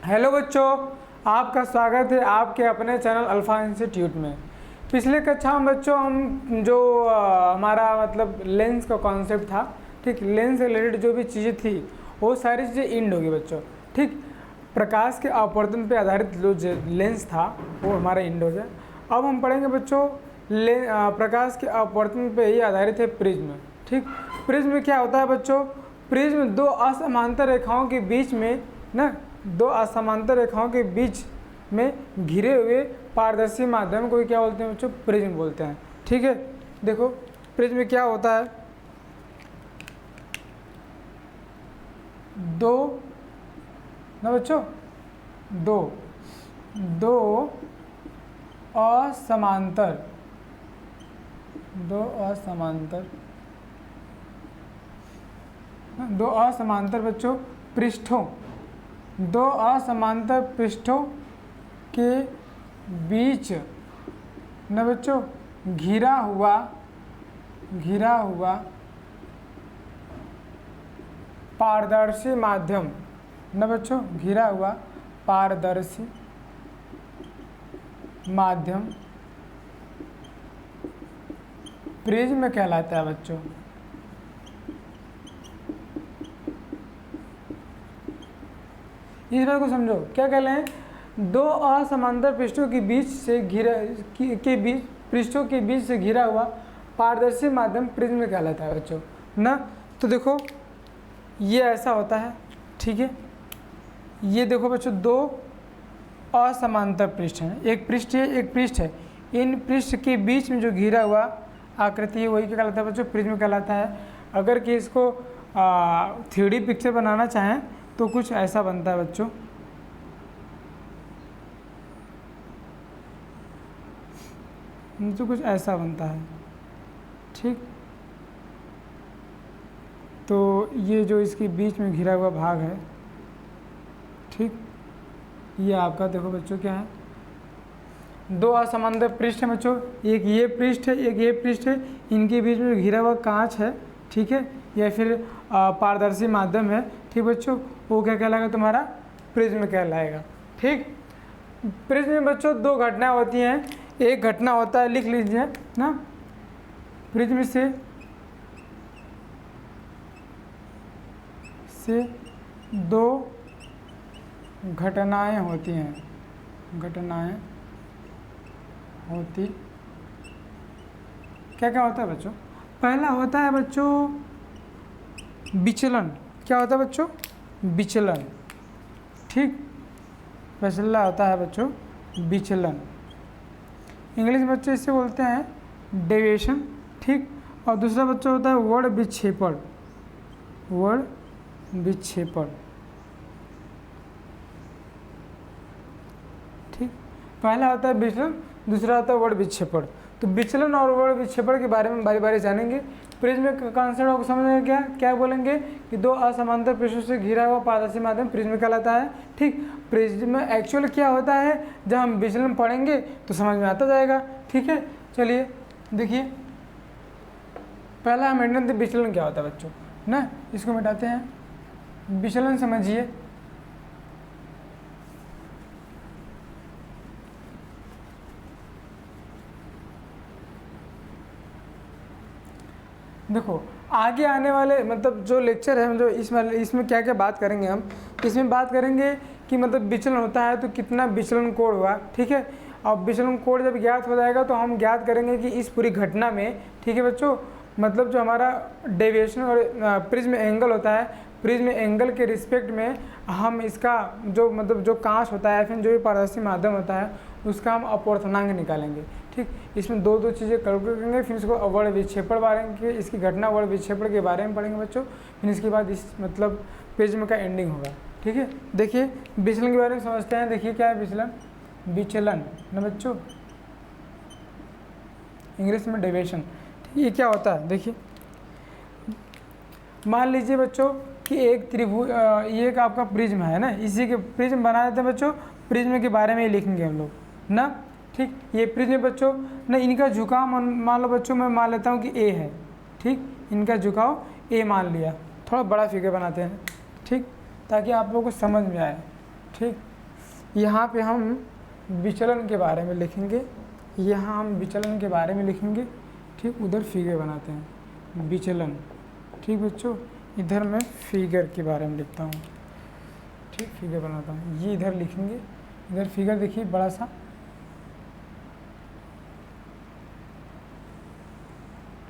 Hello बच्चों, आपका स्वागत है आपके अपने चैनल अल्फा इंस्टीट्यूट में। पिछले कक्षा में बच्चों हम जो हमारा मतलब लेंस का कॉन्सेप्ट था, ठीक, लेंस से रिलेटेड जो भी चीज़ें थी वो सारी चीज़ें इंड होगी बच्चों। ठीक, प्रकाश के अपवर्तन पे आधारित जो लेंस था वो हमारा इंड हो गया। अब हम पढ़ेंगे बच्चों प्रकाश के अपवर्तन पे ही आधारित है प्रिज्म। ठीक, प्रिज्म में क्या होता है बच्चों? प्रिज्म दो असमांतर रेखाओं के बीच में दो असमांतर रेखाओं के बीच में घिरे हुए पारदर्शी माध्यम को क्या बोलते हैं बच्चों? प्रिज्म बोलते हैं। ठीक है, देखो प्रिज्म में क्या होता है, दो बच्चों दो असमांतर बच्चों दो असमांतर पृष्ठों के बीच न बच्चों घिरा हुआ पारदर्शी माध्यम, न बच्चों घिरा हुआ पारदर्शी माध्यम प्रिज्म कहलाता है बच्चों। इस बात को समझो, क्या कह रहे हैं? दो असमांतर पृष्ठों के बीच से पृष्ठों के बीच से घिरा हुआ पारदर्शी माध्यम प्रिज्म कहलाता है बच्चों ना। तो देखो ये ऐसा होता है, ठीक है। ये देखो बच्चों दो असमांतर पृष्ठ हैं, एक पृष्ठ है एक पृष्ठ है। इन पृष्ठ के बीच में जो घिरा हुआ आकृति है वही क्या कहलाता है बच्चों? प्रिज्म कहलाता है। अगर कि इसको 3D पिक्चर बनाना चाहें तो कुछ ऐसा बनता है बच्चों। तो कुछ ऐसा बनता है, ठीक। तो ये जो इसके बीच में घिरा हुआ भाग है, ठीक, ये आपका देखो बच्चों क्या है, दो असमांतर पृष्ठ है बच्चों, एक ये पृष्ठ है एक ये पृष्ठ है। इनके बीच में घिरा हुआ कांच है, ठीक है, या फिर पारदर्शी माध्यम है, ठीक बच्चों। वो क्या कहलाएगा? तुम्हारा प्रिज्म कहलाएगा। ठीक, प्रिज्म में बच्चों दो घटना होती हैं। एक घटना होता है, लिख लीजिए ना, प्रिज्म से दो घटनाएं होती हैं, क्या क्या होता है बच्चों? पहला होता है बच्चों विचलन। क्या होता है बच्चों? विचलन। ठीक, पहला होता है बच्चों विचलन। इंग्लिश में बच्चे इससे बोलते हैं डेविएशन। ठीक, और दूसरा बच्चा होता है वर्ण विक्षेपण। ठीक, पहला होता है विचलन, दूसरा होता है वर्ण विक्षेपण। तो विचलन और वर्ण विक्षेपण के बारे में बारी बारी जानेंगे। प्रिज्म का कॉन्सेप्ट आपको समझ में क्या बोलेंगे कि दो असमांतर पृष्ठों से घिरा हुआ पारदर्शी माध्यम प्रिज्म कहलाता है। ठीक, प्रिज्म एक्चुअल क्या होता है जब हम विचलन पढ़ेंगे तो समझ में आता जाएगा। ठीक है, चलिए देखिए, पहला हम विचलन क्या होता है बच्चों ना, इसको मिटाते हैं। विचलन समझिए, देखो आगे आने वाले मतलब जो लेक्चर है जो इसमें क्या क्या बात करेंगे हम, इसमें बात करेंगे कि मतलब विचलन होता है तो कितना विचलन कोण हुआ। ठीक है, अब विचलन कोण जब ज्ञात हो जाएगा तो हम ज्ञात करेंगे कि इस पूरी घटना में, ठीक है बच्चों, मतलब जो हमारा डेविएशन और प्रिज्म एंगल होता है, प्रिज्म एंगल के रिस्पेक्ट में हम इसका जो मतलब जो कांच होता है फिर जो भी पारदर्शी माध्यम होता है उसका हम अपवर्तनांक निकालेंगे। ठीक, इसमें दो चीज़ें करेंगे, फिर इसको वर्ण विक्षेपण बारे इसकी घटना वर्ण विक्षेपण के बारे में पढ़ेंगे बच्चों। फिर इसके बाद इस मतलब प्रिज्म का एंडिंग होगा। ठीक है, देखिए विचलन के बारे में समझते हैं। देखिए क्या है विचलन ना बच्चों, इंग्लिश में डेविएशन। ये क्या होता है? देखिए मान लीजिए बच्चों कि एक त्रिभुज, ये एक आपका प्रिज्म है ना, इसी के प्रिज्म बना देते हैं बच्चों। प्रिज्म के बारे में ही लिखेंगे हम लोग ना। ठीक, ये प्रिज्म बच्चों ना, इनका झुकाव मान लो बच्चों, मैं मान लेता हूँ कि ए है। ठीक, इनका झुकाव ए मान लिया, थोड़ा बड़ा फिगर बनाते हैं। ठीक, ताकि आप लोगों को समझ में आए। ठीक, यहाँ पे हम विचलन के बारे में लिखेंगे, यहाँ हम विचलन के बारे में लिखेंगे, ठीक। उधर फिगर बनाते हैं विचलन, ठीक बच्चों। इधर मैं फिगर के बारे में लिखता हूँ, ठीक, फिगर बनाता हूँ, ये इधर लिखेंगे। इधर फिगर देखिए बड़ा सा,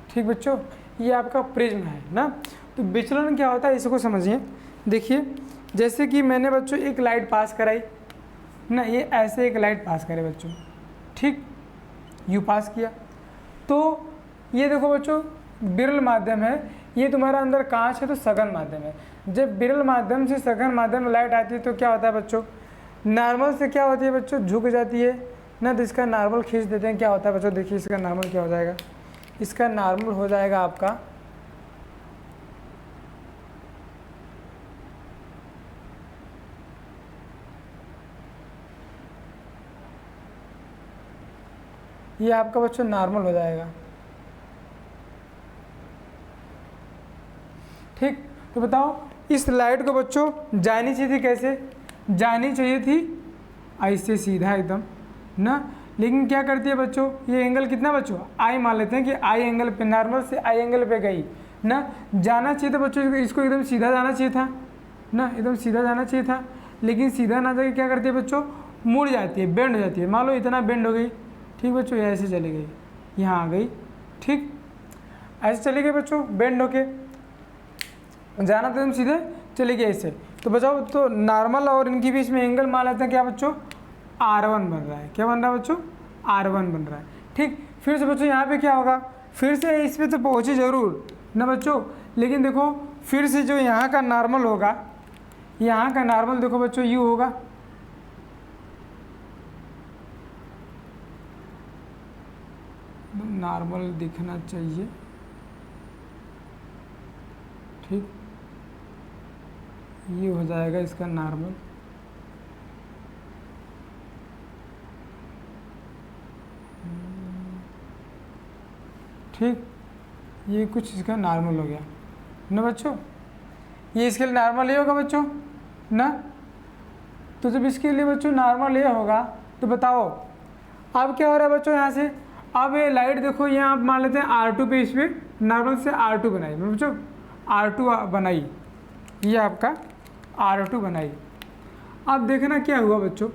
ठीक बच्चों। ये आपका प्रिज्म है ना। तो विचलन क्या होता है इसको समझिए। देखिए जैसे कि मैंने बच्चों एक लाइट पास कराई ना, ये ऐसे एक लाइट पास करे बच्चों, ठीक, यू पास किया। तो ये देखो बच्चों विरल माध्यम है, ये तुम्हारा अंदर कांच है तो सघन माध्यम है। जब विरल माध्यम से सघन माध्यम में लाइट आती है तो क्या होता है बच्चों, नॉर्मल से क्या होती है बच्चों, झुक जाती है ना। तो इसका नॉर्मल खींच देते हैं, क्या होता है बच्चों, देखिए इसका नॉर्मल क्या हो जाएगा, इसका नॉर्मल हो जाएगा आपका ये आपका बच्चों नॉर्मल हो जाएगा, ठीक। तो बताओ इस लाइट को बच्चों जानी चाहिए थी कैसे, जानी चाहिए थी ऐसे सीधा एकदम ना। लेकिन क्या करती है बच्चों, ये एंगल कितना बच्चों, आई मान लेते हैं कि आई एंगल पे, नॉर्मल से आई एंगल पे गई ना। जाना चाहिए था बच्चों इसको एकदम सीधा जाना चाहिए था ना, एकदम सीधा जाना चाहिए था। लेकिन सीधा ना जाके क्या करती है बच्चों, मुड़ जाती है, बेंड हो जाती है। मान लो इतना बेंड हो गई, ठीक बच्चों, ये ऐसे चली गई, यहाँ आ गई, ठीक, ऐसे चली गई बच्चों, बेंड होके। जाना तो एकदम सीधे चली गई ऐसे। तो बचाओ, तो नॉर्मल और इनके बीच में एंगल मान लेते हैं क्या बच्चों, R1 बन रहा है। क्या बन रहा है बच्चों, R1 बन रहा है, ठीक। फिर से बच्चों यहाँ पे क्या होगा, फिर से इस पर तो पहुँचे जरूर ना बच्चों, लेकिन देखो फिर से जो यहाँ का नॉर्मल होगा, यहाँ का नॉर्मल देखो बच्चों यू होगा, नॉर्मल दिखना चाहिए, ठीक, ये हो जाएगा इसका नॉर्मल, ठीक। ये कुछ इसका नॉर्मल हो गया ना बच्चों, ये इसके लिए नॉर्मल ये होगा बच्चों ना। तो जब इसके लिए बच्चों नॉर्मल ये होगा तो बताओ अब क्या हो रहा है बच्चों, यहाँ से अब ये लाइट देखो, यहाँ आप मान लेते हैं R2 पे, इस पर नॉर्मल से R2 बनाई बच्चों, R2 बनाई, ये आपका R2 बनाई। अब देखना क्या हुआ बच्चों,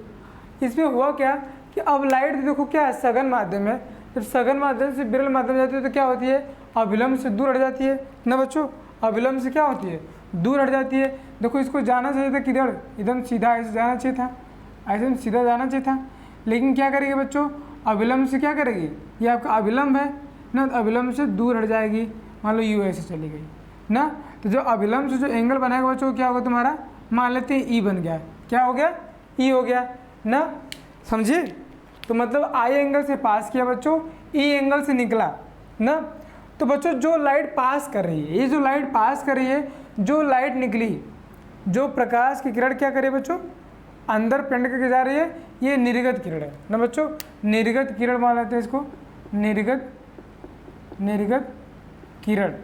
इसमें हुआ क्या कि अब लाइट देखो क्या है, सघन माध्यम है। जब सघन माध्यम से विरल माध्यम जाती है तो क्या होती है, अभिलंब से दूर हट जाती है ना बच्चों। अभिलंब से क्या होती है, दूर हट जाती है। देखो इसको जाना चाहिए था किधर, एकदम सीधा ऐसे जाना चाहिए था, ऐसे सीधा जाना चाहिए था। लेकिन क्या करेगी बच्चों, अभिलंब से क्या करेगी, ये आपका अभिलंब है ना, तो अभिलंब से दूर हट जाएगी। मान लो यू ऐसे चली गई ना, तो जो अभिलंब से जो एंगल बनाएगा बच्चों क्या होगा तुम्हारा, मान लेते हैं ई बन गया, क्या हो गया, ई हो गया ना, समझिए। तो मतलब आई एंगल से पास किया बच्चों, ई एंगल से निकला ना। तो बच्चों जो लाइट पास कर रही है, ये जो लाइट पास कर रही है, जो लाइट निकली, जो प्रकाश की किरण क्या करे बच्चों, अंदर पेंड करके जा रही है, ये निर्गत किरण है ना बच्चों। निर्गत किरण मान लेते हैं इसको, निर्गत किरण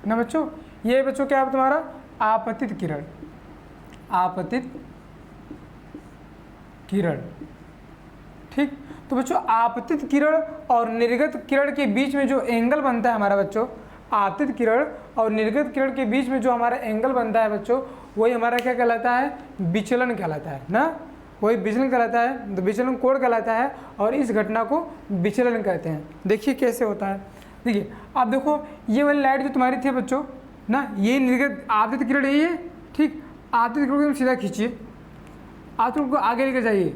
ना बच्चों। ये बच्चों क्या है तुम्हारा, आपतित किरण, आपतित किरण, ठीक। तो बच्चों आपतित किरण और निर्गत किरण के बीच में जो एंगल बनता है हमारा बच्चों, आपतित किरण और निर्गत किरण के बीच में जो हमारा एंगल बनता है बच्चों, वही हमारा क्या कहलाता है, विचलन कहलाता है ना, वही विचलन कहलाता है, तो विचलन कोण कहलाता है। और इस घटना को विचलन कहते हैं। देखिए कैसे होता है, देखिए आप देखो ये वाली लाइट जो तुम्हारी थी बच्चों ना, ये निर्गत आपतित किरण यही है, ठीक। आपतित किरण को सीधा खींचिए, आप को आगे लेकर जाइए,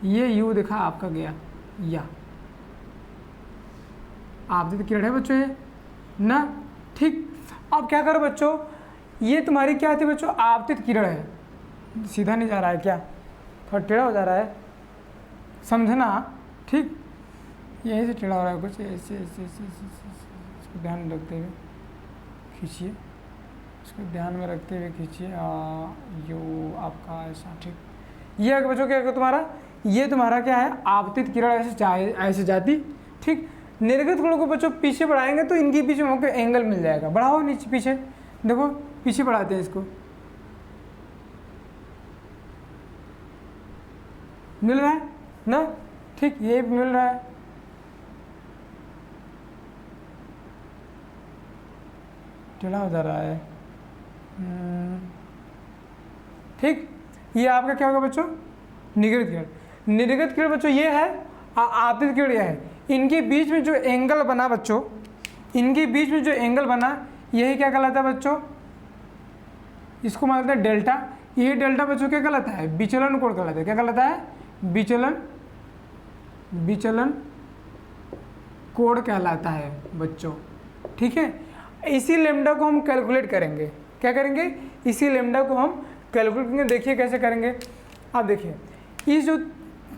ये यू देखा आपका गया, या आपतित किरण है बच्चों ये ना, ठीक। अब क्या करो बच्चों, ये तुम्हारी क्या थी बच्चों, आपतित किरण है, सीधा नहीं जा रहा है क्या, थोड़ा टेढ़ा हो जा रहा है, समझना, ठीक। यहीं से टेढ़ा हो रहा है कुछ, ऐसे ऐसे ऐसे इसको ध्यान में रखते हुए खींचिए, इसको ध्यान में रखते हुए खींचिए, यो आपका ऐसा, ठीक। ये अगर बच्चों क्या तुम्हारा, ये तुम्हारा क्या है, आपतित किरण ऐसे जाती, ठीक। निर्गत किरण को बच्चों पीछे बढ़ाएंगे तो इनके बीच में हमको एंगल मिल जाएगा। बढ़ाओ नीचे पीछे, देखो पीछे बढ़ाते हैं इसको, मिल रहा है ना, ठीक, ये भी मिल रहा है। टेढ़ा हो जा रहा है, ठीक। ये आपका क्या होगा बच्चों, निर्गत किरण। निर्गत किरण बच्चों ये है, आपतित किरण ये है। इनके बीच में जो एंगल बना बच्चों, इनके बीच में जो एंगल बना, यही क्या कहलाता है बच्चों, इसको मानते हैं डेल्टा। ये डेल्टा बच्चों क्या कहलाता है, विचलन कोण कहलाता है। क्या कहलाता है, विचलन कोण कहलाता है बच्चों, ठीक है। इसी लेमडा को हम कैलकुलेट करेंगे, क्या करेंगे, इसी लेमडा को हम कैलकुलेट करेंगे। देखिए कैसे करेंगे, आप देखिए, इस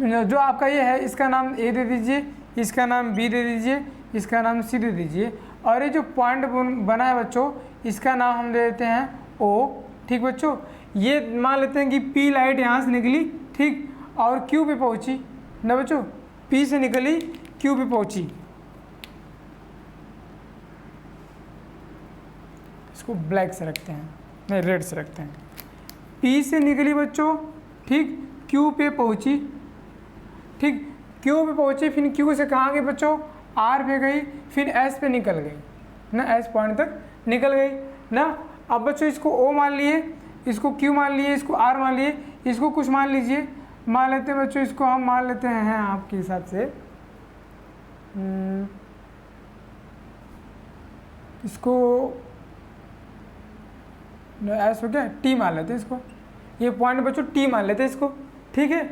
जो आपका ये है, इसका नाम ए दे दीजिए, इसका नाम बी दे दीजिए, इसका नाम सी दे दीजिए, और ये जो पॉइंट बना है बच्चों, इसका नाम हम दे देते हैं ओ, ठीक बच्चों। ये मान लेते हैं कि पी लाइट यहाँ से निकली, ठीक, और क्यू पे पहुँची ना बच्चों, पी से निकली क्यू पे पहुँची। इसको ब्लैक से रखते हैं, नहीं रेड से रखते हैं। पी से निकली बच्चों, ठीक, क्यू पे पहुँची, ठीक, क्यू पे पहुँची, फिर क्यू से कहाँ गई बच्चों, आर पे गई, फिर एस पे निकल गई ना, एस पॉइंट तक निकल गई ना। अब बच्चों इसको ओ मान लिए, इसको क्यू मान लिए, इसको आर मान लिए, इसको कुछ मान लीजिए, मान लेते हैं बच्चों, इसको हम मान लेते हैं आपके हिसाब से, इसको ऐसा हो गया, टी मान लेते हैं इसको, ये पॉइंट बच्चों टी मान लेते हैं इसको, ठीक है,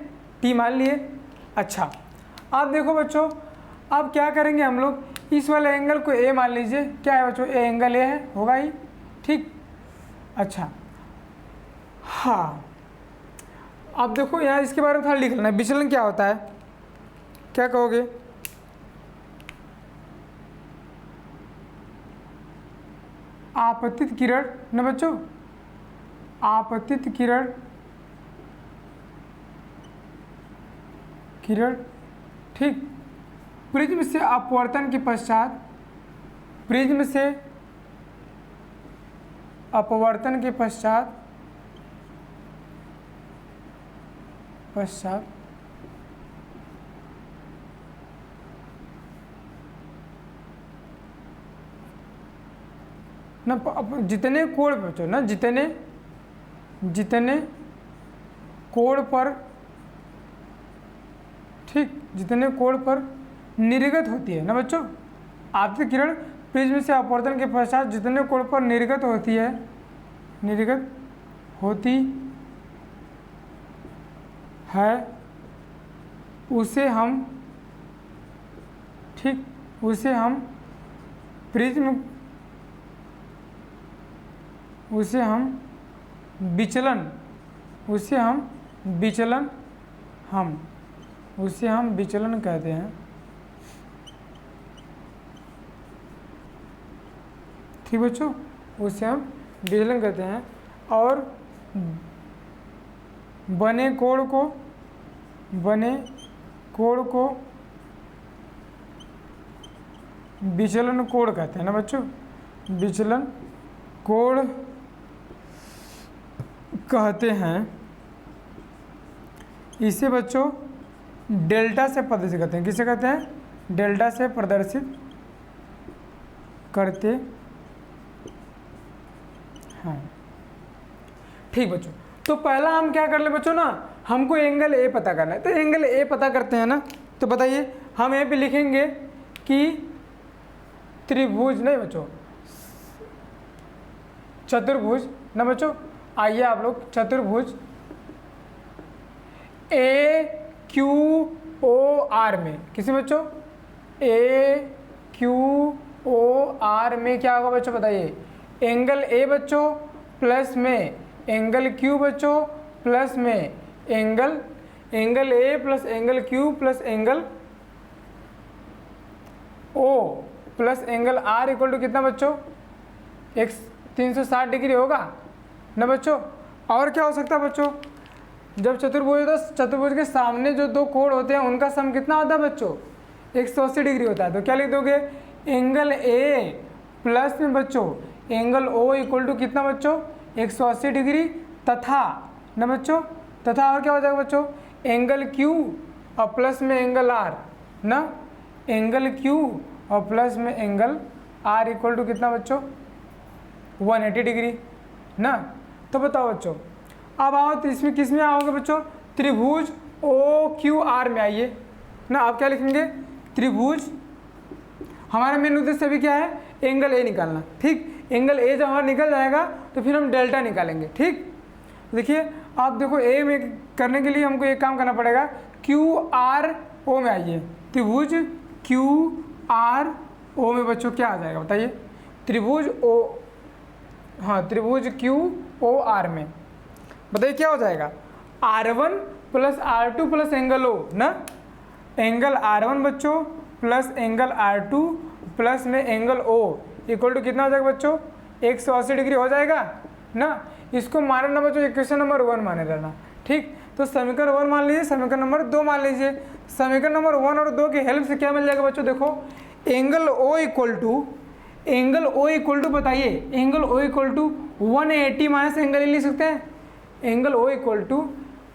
टी मान लिए। अच्छा, अब देखो बच्चों, अब क्या करेंगे हम लोग, इस वाले एंगल को ए मान लीजिए, क्या है बच्चों, ए एंगल ए है, होगा ही, ठीक। अच्छा, हाँ, अब देखो यहाँ इसके बारे में थोड़ा लिख लेना, विचलन क्या होता है, क्या कहोगे, आपतित किरण ना बच्चों, आपतित किरण, ठीक, प्रिज्म से अपवर्तन के पश्चात, प्रिज्म से अपवर्तन के पश्चात ना, जितने कोण बच्चों ना, जितने कोण पर, ठीक, जितने कोण पर निर्गत होती है ना बच्चों, आपतित किरण प्रिज्म से अपवर्तन के पश्चात जितने कोण पर निर्गत होती है, निर्गत होती है, उसे हम, ठीक, उसे हम प्रिज्म, उसे हम विचलन, उसे हम विचलन, उसे हम विचलन कहते हैं, ठीक बच्चों, उसे हम विचलन कहते हैं। और बने कोण को विचलन कोण कहते हैं ना बच्चों, विचलन कोण कहते हैं। इसे बच्चों डेल्टा से प्रदर्शित करते हैं, किसे कहते हैं, डेल्टा से प्रदर्शित करते हैं, ठीक बच्चों। तो पहला हम क्या कर ले बच्चों ना, हमको एंगल ए पता करना है, तो एंगल ए पता करते हैं ना। तो बताइए, हम ए पे लिखेंगे कि त्रिभुज, नहीं बच्चों, चतुर्भुज ना बच्चों। आइए आप लोग, चतुर्भुज ए क्यू ओ आर में, किसी बच्चों, ए क्यू ओ आर में क्या होगा बच्चों, बताइए, एंगल ए बच्चों प्लस में एंगल क्यू बच्चों प्लस में angle A plus angle Q plus angle O plus angle R equal to कितना बच्चों, 360 डिग्री होगा ना बच्चों। और क्या हो सकता है बच्चों, जब चतुर्भुज होता है, चतुर्भुज के सामने जो दो कोण होते हैं उनका सम कितना होता है बच्चों, 180 डिग्री होता है। तो क्या लिख दोगे, एंगल ए प्लस में बच्चों एंगल ओ इक्वल टू कितना बच्चों, 180 डिग्री, तथा ना बच्चों, तथा और क्या हो जाएगा बच्चों, एंगल क्यू और प्लस में एंगल आर ना, एंगल क्यू और प्लस में एंगल आर इक्वल टू कितना बच्चों 180 डिग्री ना। तो बताओ बच्चों, अब आओ तो इसमें किस में आओगे बच्चों, त्रिभुज ओ क्यू आर में आइए ना। आप क्या लिखेंगे, त्रिभुज, हमारा मेन उद्देश्य अभी क्या है, एंगल ए निकालना। ठीक, एंगल ए जब हमारा निकल जाएगा तो फिर हम डेल्टा निकालेंगे। ठीक, देखिए आप देखो ए में करने के लिए हमको एक काम करना पड़ेगा, क्यू आर ओ में आइए, त्रिभुज क्यू आर ओ में बच्चों क्या आ जाएगा बताइए, त्रिभुज ओ, हाँ त्रिभुज क्यू ओ आर में बताइए क्या हो जाएगा, R1 plus R2 plus angle ओ ना, एंगल R1 बच्चों प्लस एंगल R2 प्लस में एंगल O इक्वल टू कितना हो जाएगा बच्चों 180 डिग्री हो जाएगा ना। इसको माने ना बच्चों इक्वेशन नंबर 1 माने रहना। ठीक, तो समीकरण 1 मान लीजिए, समीकरण नंबर 2 मान लीजिए। समीकरण नंबर 1 और 2 की हेल्प से क्या मिल जाएगा बच्चों, देखो एंगल O इक्वल टू बताइए, angle O equal to 180 minus angle A लिख सकते हैं, angle O equal to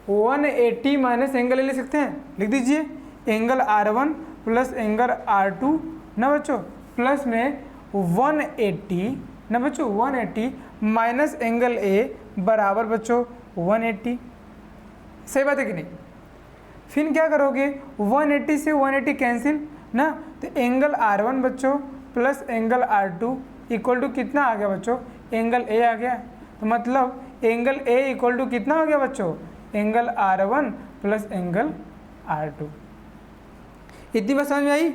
180 minus angle A लिख सकते हैं, लिख दीजिए angle R1 plus angle R2 ना बच्चों प्लस में 180 ना बच्चों 180 माइनस एंगल ए बराबर बच्चों 180। सही बात है कि नहीं। फिर क्या करोगे 180 से 180 कैंसिल ना, तो एंगल R1 बच्चों plus angle R2 equal to कितना आ गया बच्चों, एंगल ए आ गया। तो मतलब एंगल ए इक्वल टू कितना हो गया बच्चों, angle R1 plus angle R2। इतनी बात समझ में आई।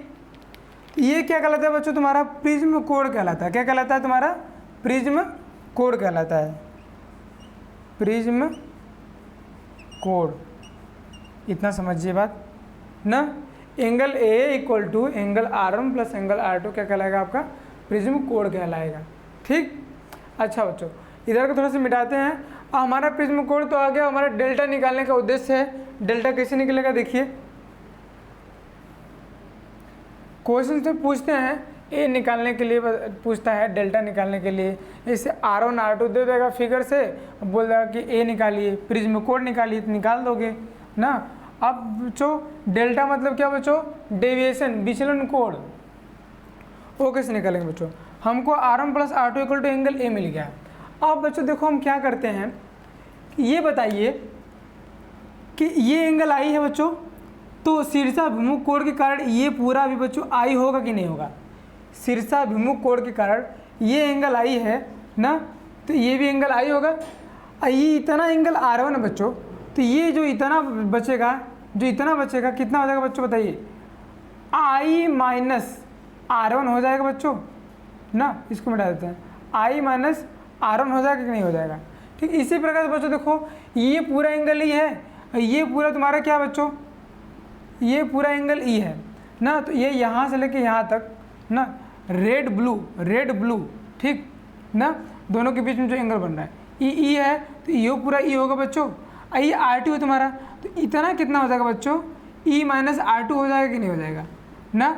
ये क्या कहलाता है बच्चों, तुम्हारा प्रिज्म कोण कहलाता है। क्या कहलाता है तुम्हारा, प्रिज्म कोण कहलाता है, प्रिज्म कोण। इतना समझिए बात ना। Angle A equal to angle R1 plus angle R2 क्या कहलाएगा आपका, प्रिज्म कोण कहलाएगा। ठीक, अच्छा बच्चों इधर को थोड़ा सा मिटाते हैं। हमारा प्रिज्म कोण तो आ गया, हमारा डेल्टा निकालने का उद्देश्य है। डेल्टा कैसे निकलेगा देखिए, क्वेश्चन से पूछते हैं ए निकालने के लिए पूछता है, डेल्टा निकालने के लिए इसे R1 R2 दे देगा फिगर से, बोल देगा कि ए निकालिए, प्रिज्म कोण निकालिए, तो निकाल दोगे ना। अब बच्चों डेल्टा मतलब क्या बच्चों, डेविएशन, विचलन कोण। वो कैसे निकालेंगे बच्चों, हमको R1 plus R2 equal to angle A मिल गया। अब बच्चों देखो हम क्या करते हैं, ये बताइए कि ये एंगल आई है बच्चों, तो शीर्षाभिमुख कोण के कारण ये पूरा भी बच्चों आई होगा कि नहीं होगा। शीर्षाभिमुख कोण के कारण ये एंगल आई है ना, तो ये भी एंगल आई होगा। ये इतना एंगल R1 है बच्चों, तो ये जो इतना बचेगा, कितना हो जाएगा बच्चों बताइए, I माइनस R1 हो जाएगा बच्चों ना। इसको मिटा देते हैं, I माइनस R1 हो जाएगा कि नहीं हो जाएगा। ठीक, इसी प्रकार से बच्चों देखो ये पूरा एंगल ई है, ये पूरा तुम्हारा क्या बच्चों, ये पूरा एंगल ई है ना। तो ये यहाँ से लेके यहाँ तक ना, रेड ब्लू ठीक ना, दोनों के बीच में जो एंगल बन रहा है ई है, तो ये पूरा ई होगा बच्चों। ये R2 है तुम्हारा, तो इतना कितना हो जाएगा बच्चों, ई माइनस R2 हो जाएगा कि नहीं हो जाएगा ना,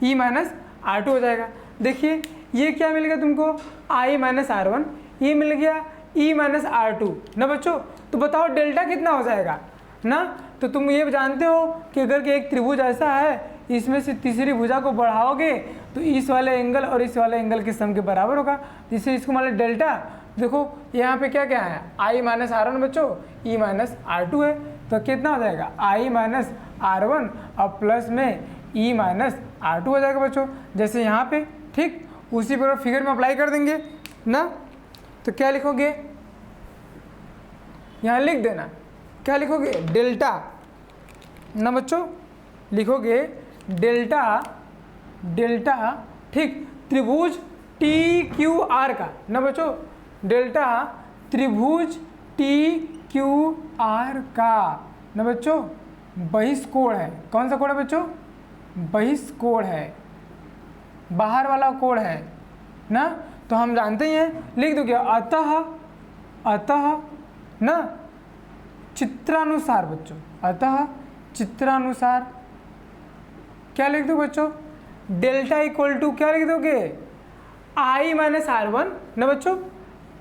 ई माइनस R2 हो जाएगा। देखिए ये क्या मिल गया तुमको, I माइनस R1, ये मिल गया ई माइनस R2 ना बच्चों। तो बताओ डेल्टा कितना हो जाएगा ना। तो तुम ये जानते हो कि अगर कि एक त्रिभुज ऐसा है, इसमें से तीसरी भुजा को बढ़ाओगे तो इस वाले एंगल और इस वाले एंगल के सम के बराबर होगा, जिससे इसको मान लो डेल्टा। देखो यहाँ पे क्या क्या है, I माइनस R1 बच्चों, ई माइनस R2 है, तो कितना हो जाएगा I माइनस R1 और प्लस में ई माइनस R2 हो जाएगा बच्चों, जैसे यहाँ पे। ठीक, उसी पर फिगर में अप्लाई कर देंगे ना। तो क्या लिखोगे, यहाँ लिख देना, क्या लिखोगे, डेल्टा ना बच्चों, लिखोगे डेल्टा ठीक, त्रिभुज TQR का ना बच्चों, डेल्टा त्रिभुज TQR का ना बच्चों बहिष्कोण है। कौन सा कोण है बच्चों, बहिष्कोण है, बाहर वाला कोण है ना। तो हम जानते ही हैं, लिख दो क्या, अतः ना चित्रानुसार बच्चों, अतः चित्रानुसार क्या लिख दो बच्चों, डेल्टा इक्वल टू क्या लिख दोगे, I माइनस R1 ना बच्चों,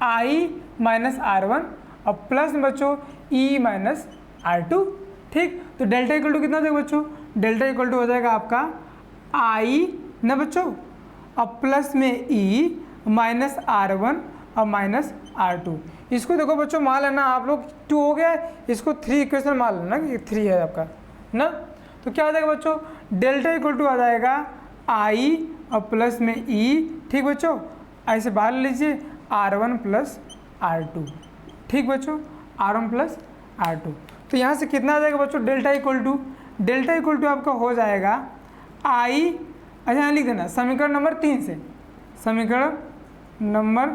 I माइनस R1 और प्लस बच्चों E माइनस R2 ठीक। तो डेल्टा इक्वल टू कितना हो जाएगा बच्चों, डेल्टा इक्वल टू हो जाएगा आपका आई ना बच्चों, अब प्लस में ई माइनस R1 और माइनस R2। इसको देखो बच्चों मान लेना आप लोग 2 हो गया, इसको 3 इक्वेशन मान लेना कि 3 है आपका ना। तो क्या आ जाएगा बच्चों, डेल्टा इक्वल टू आ जाएगा आई और प्लस में ई, ठीक बच्चों, ऐसे बाहर ले लीजिए R1 प्लस R2, ठीक बच्चों, R1 प्लस R2। तो यहाँ से कितना आ जाएगा बच्चों, डेल्टा इक्वल टू आपका हो जाएगा आई, अच्छा यहाँ लिख देना समीकरण नंबर 3 से, समीकरण नंबर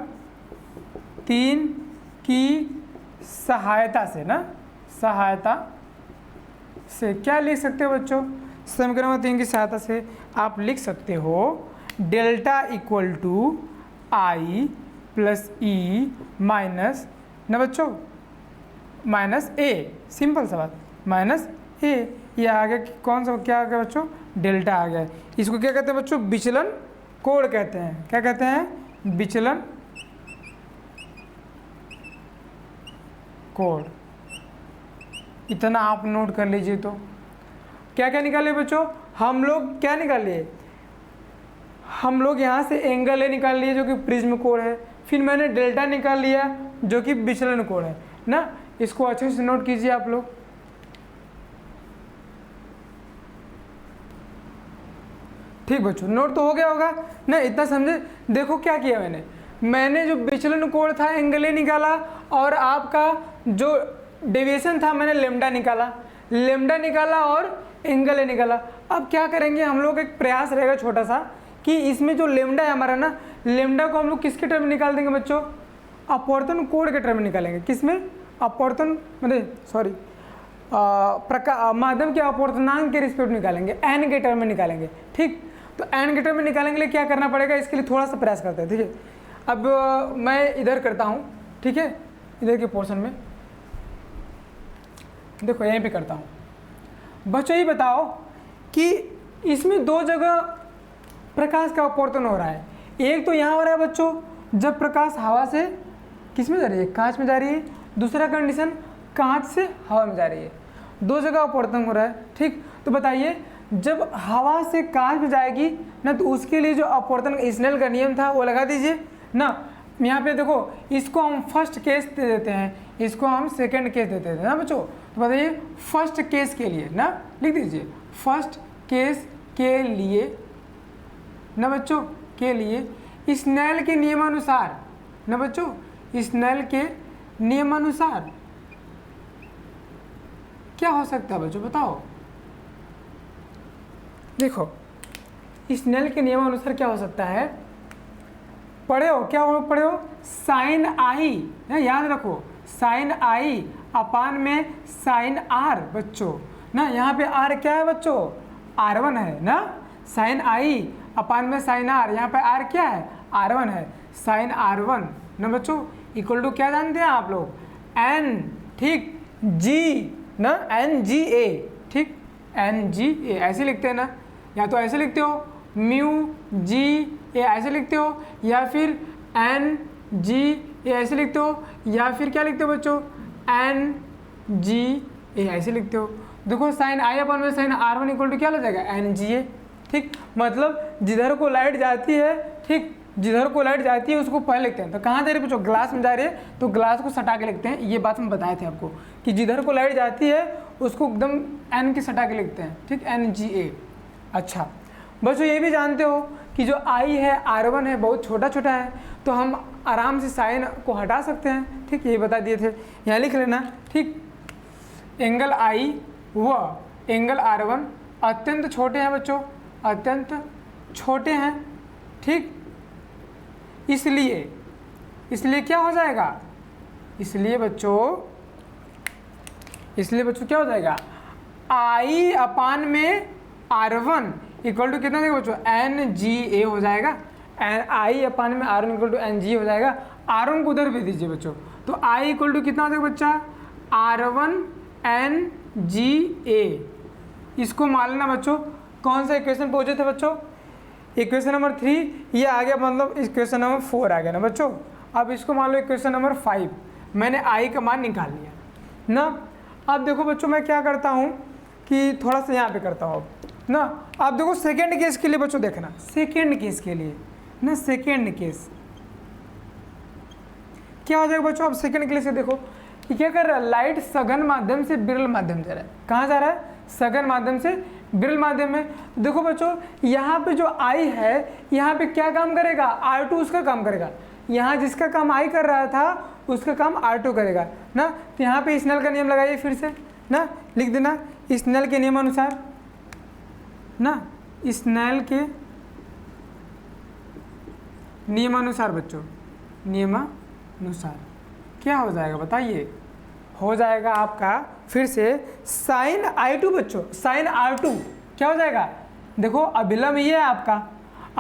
3 की सहायता से ना, सहायता से क्या लिख सकते हो बच्चों, समीकरण नंबर 3 की सहायता से आप लिख सकते हो delta equal to I plus E minus ना बच्चों माइनस ए, सिंपल सा बात, माइनस ए, ये आ गया कौन सा, क्या आ गया बच्चों, डेल्टा आ गया। इसको क्या कहते हैं बच्चों, विचलन कोण कहते हैं, क्या कहते हैं, विचलन कोण। इतना आप नोट कर लीजिए। तो क्या क्या निकाले बच्चों, हम लोग क्या निकालिए, हम लोग यहाँ से एंगल ए निकाल लिए जो कि प्रिज्म कोण है, फिर मैंने डेल्टा निकाल लिया जो कि विचलन कोण है ना। इसको अच्छे से नोट कीजिए आप लोग। ठीक बच्चों, नोट तो हो गया होगा ना, इतना समझे। देखो क्या किया मैंने जो विचलन कोण था एंगल ए निकाला, और आपका जो डेविएशन था मैंने लेमडा निकाला और एंगल ए निकाला। अब क्या करेंगे हम लोग, एक प्रयास रहेगा छोटा सा कि इसमें जो लेमडा है हमारा ना, लेमडा को हम लोग किसके टर्म में निकाल देंगे बच्चों, अपवर्तन कोण के टर्म में निकालेंगे। किसमें, अपवर्तन मतलब सॉरी माध्यम के अपवर्तनांक के रिस्पेक्ट निकालेंगे, एन के टर्म में निकालेंगे। ठीक, तो एन के टर्म में निकालने के लिए क्या करना पड़ेगा, इसके लिए थोड़ा सा प्रयास करते हैं। ठीक है, अब मैं इधर करता हूँ, ठीक है, इधर के पोर्शन में देखो यहीं पे करता हूँ। बच्चों ये बताओ कि इसमें दो जगह प्रकाश का अपवर्तन हो रहा है। एक तो यहाँ हो रहा है बच्चों जब प्रकाश हवा से किस में जा रही है, कांच में जा रही है। दूसरा कंडीशन कांच से हवा में जा रही है। दो जगह अपवर्तन हो रहा है। ठीक, तो बताइए जब हवा से कांच में जाएगी ना, तो उसके लिए जो अपवर्तन स्नेल का नियम था वो लगा दीजिए ना। यहाँ पे देखो, इसको हम फर्स्ट केस दे देते हैं, इसको हम सेकंड केस देते हैं ना बच्चों। तो बताइए फर्स्ट केस के लिए ना लिख दीजिए, फर्स्ट केस के लिए ना बच्चों, के लिए स्नेल के नियमानुसार ना बच्चों, स्नेल के नियमानुसार क्या हो सकता है बच्चों, बताओ। देखो स्नेल के नियमानुसार क्या हो सकता है, पढ़े हो, क्या हो पढ़े हो, साइन आई, याद रखो, साइन आई अपान में साइन आर बच्चों ना। यहाँ पे आर क्या है बच्चों, R1 है ना। साइन आई अपान में साइन आर, यहाँ पे आर क्या है, R1 है। साइन R1 ना बच्चों इक्वल टू क्या जानते हैं आप लोग, एन, ठीक, जी ना, NGA, ठीक, NGA ऐसे लिखते हैं ना, या तो ऐसे लिखते हो म्यू जी ए ऐसे लिखते हो, या फिर NGA ऐसे लिखते हो, या फिर क्या लिखते हो बच्चों, NGA ऐसे लिखते हो। देखो साइन आई अपन में साइन R1 इक्वल टू क्या हो जाएगा, NGA। ठीक, मतलब जिधर को लाइट जाती है, ठीक, जिधर को लाइट जाती है उसको पहले लिखते हैं। तो कहाँ जा रही है बच्चों, ग्लास में जा रही है तो ग्लास को सटा के लिखते हैं। ये बात हम बताए थे आपको कि जिधर को लाइट जाती है उसको एकदम एन की सटा के लिखते हैं। ठीक, NGA। अच्छा बच्चों ये भी जानते हो कि जो आई है R1 है बहुत छोटा छोटा है, तो हम आराम से साइन को हटा सकते हैं। ठीक, ये बता दिए थे, यहाँ लिख लेना। ठीक, एंगल आई व एंगल R1 अत्यंत छोटे हैं बच्चों, अत्यंत छोटे हैं। ठीक, इसलिए क्या हो जाएगा, इसलिए बच्चों क्या हो जाएगा, आई अपान में R1 इक्वल टू कितना देगा बच्चों, NGA हो जाएगा। आई अपान में R1 इक्वल टू NGA हो जाएगा। R1 को उधर भेज दीजिए बच्चों, तो आई इक्वल टू कितना हो जाएगा बच्चा, R1 NGA। इसको मान लेना बच्चों, कौन सा इक्वेशन पहुंचे थे बच्चों, इक्वेशन नंबर 3, ये आ गया, मतलब इक्वेशन नंबर 4 आ गया ना बच्चों। अब इसको मान लो इक्वेशन नंबर 5, मैंने आई का मान निकाल लिया ना। अब देखो बच्चों मैं क्या करता हूँ कि थोड़ा सा यहाँ पे करता हूँ अब ना। आप देखो सेकेंड केस के लिए बच्चों देखना, सेकेंड केस के लिए ना, सेकेंड केस क्या हो जाएगा बच्चों। अब सेकेंड केस से देखो कि क्या कर रहा है, लाइट सघन माध्यम से विरल माध्यम जा रहा है। कहाँ जा रहा है, सघन माध्यम से विरल माध्यम में। देखो बच्चों यहाँ पे जो आई है यहाँ पे क्या काम करेगा, R2 उसका काम करेगा। यहाँ जिसका काम I कर रहा था उसका काम R2 करेगा ना। तो यहाँ पे स्नेल का नियम लगाइए फिर से ना, लिख देना स्नेल के नियमानुसार ना, स्नेल के नियमानुसार बच्चों, नियमानुसार क्या हो जाएगा बताइए, हो जाएगा आपका फिर से साइन I2 बच्चों, साइन R2 क्या हो जाएगा। देखो अभिलंब ये है आपका,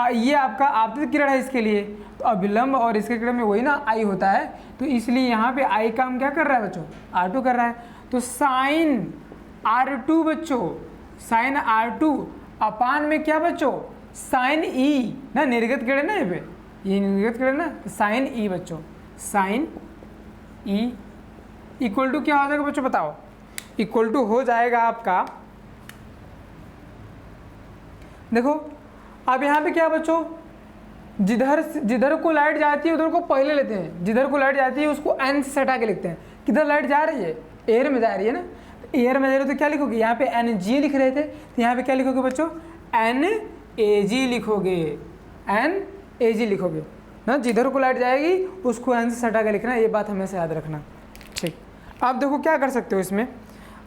ये आपका आपतित किरण है इसके लिए, तो अभिलंब और इसके किरण में वही ना I होता है, तो इसलिए यहाँ पे I काम क्या कर रहा है बच्चों, R2 कर रहा है। तो साइन R2 बच्चों, साइन R2 अपान में क्या बच्चों, साइन E ना, निर्गत किरण ना, ये निर्गत किरण ना, साइन E बच्चों, साइन E इक्वल टू क्या हो जाएगा बच्चों बताओ, इक्वल टू हो जाएगा आपका, देखो अब यहाँ पे क्या बच्चों, जिधर को लाइट जाती है उधर को पहले लेते हैं, जिधर को लाइट जाती है उसको एन से हटा के लिखते हैं। किधर लाइट जा रही है, एयर में जा रही है ना, एयर में जा रही है तो क्या लिखोगे, यहाँ पे एन जी लिख रहे थे तो यहाँ पे क्या लिखोगे बच्चों, एन ए जी लिखोगे, एन ए जी लिखोगे ना। जिधर को लाइट जाएगी उसको एन से हटा के लिखना, ये बात हमेशा याद रखना। ठीक, आप देखो क्या कर सकते हो इसमें।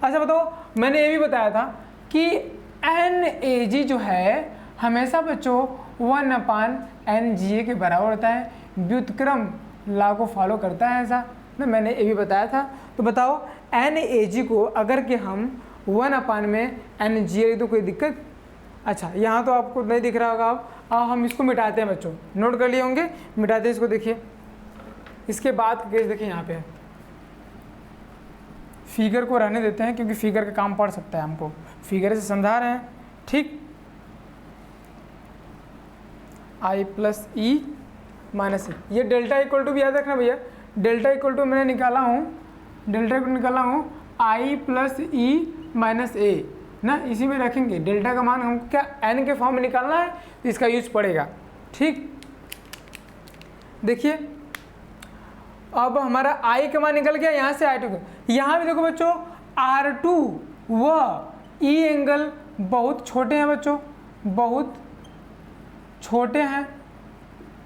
अच्छा बताओ, मैंने ये भी बताया था कि एन ए जी जो है हमेशा बच्चों 1/NGA के बराबर होता है, व्युत्क्रम लॉ को फॉलो करता है ऐसा ना, मैंने ये भी बताया था। तो बताओ NAG को अगर कि हम 1/NGA तो कोई दिक्कत, अच्छा यहाँ तो आपको नहीं दिख रहा होगा, अब हम इसको मिटाते हैं बच्चों, नोट कर लिए होंगे, मिटाते हैं इसको। देखिए इसके बाद केस देखिए यहाँ पे फिगर को रहने देते हैं क्योंकि फिगर का काम पड़ सकता है, हमको फिगर से समझा रहे हैं। ठीक, I प्लस E माइनस ए, ये डेल्टा इक्वल टू भी याद रखना भैया, डेल्टा इक्वल टू मैंने निकाला हूँ, डेल्टा इक्वल निकाला हूँ I प्लस E माइनस ए ना, इसी में रखेंगे। डेल्टा का मान हमको क्या n के फॉर्म में निकालना है तो इसका यूज पड़ेगा। ठीक, देखिए अब हमारा I का मान निकल गया, यहाँ से I2 का, यहाँ भी देखो बच्चों R2 व E एंगल बहुत छोटे हैं बच्चों, बहुत छोटे हैं,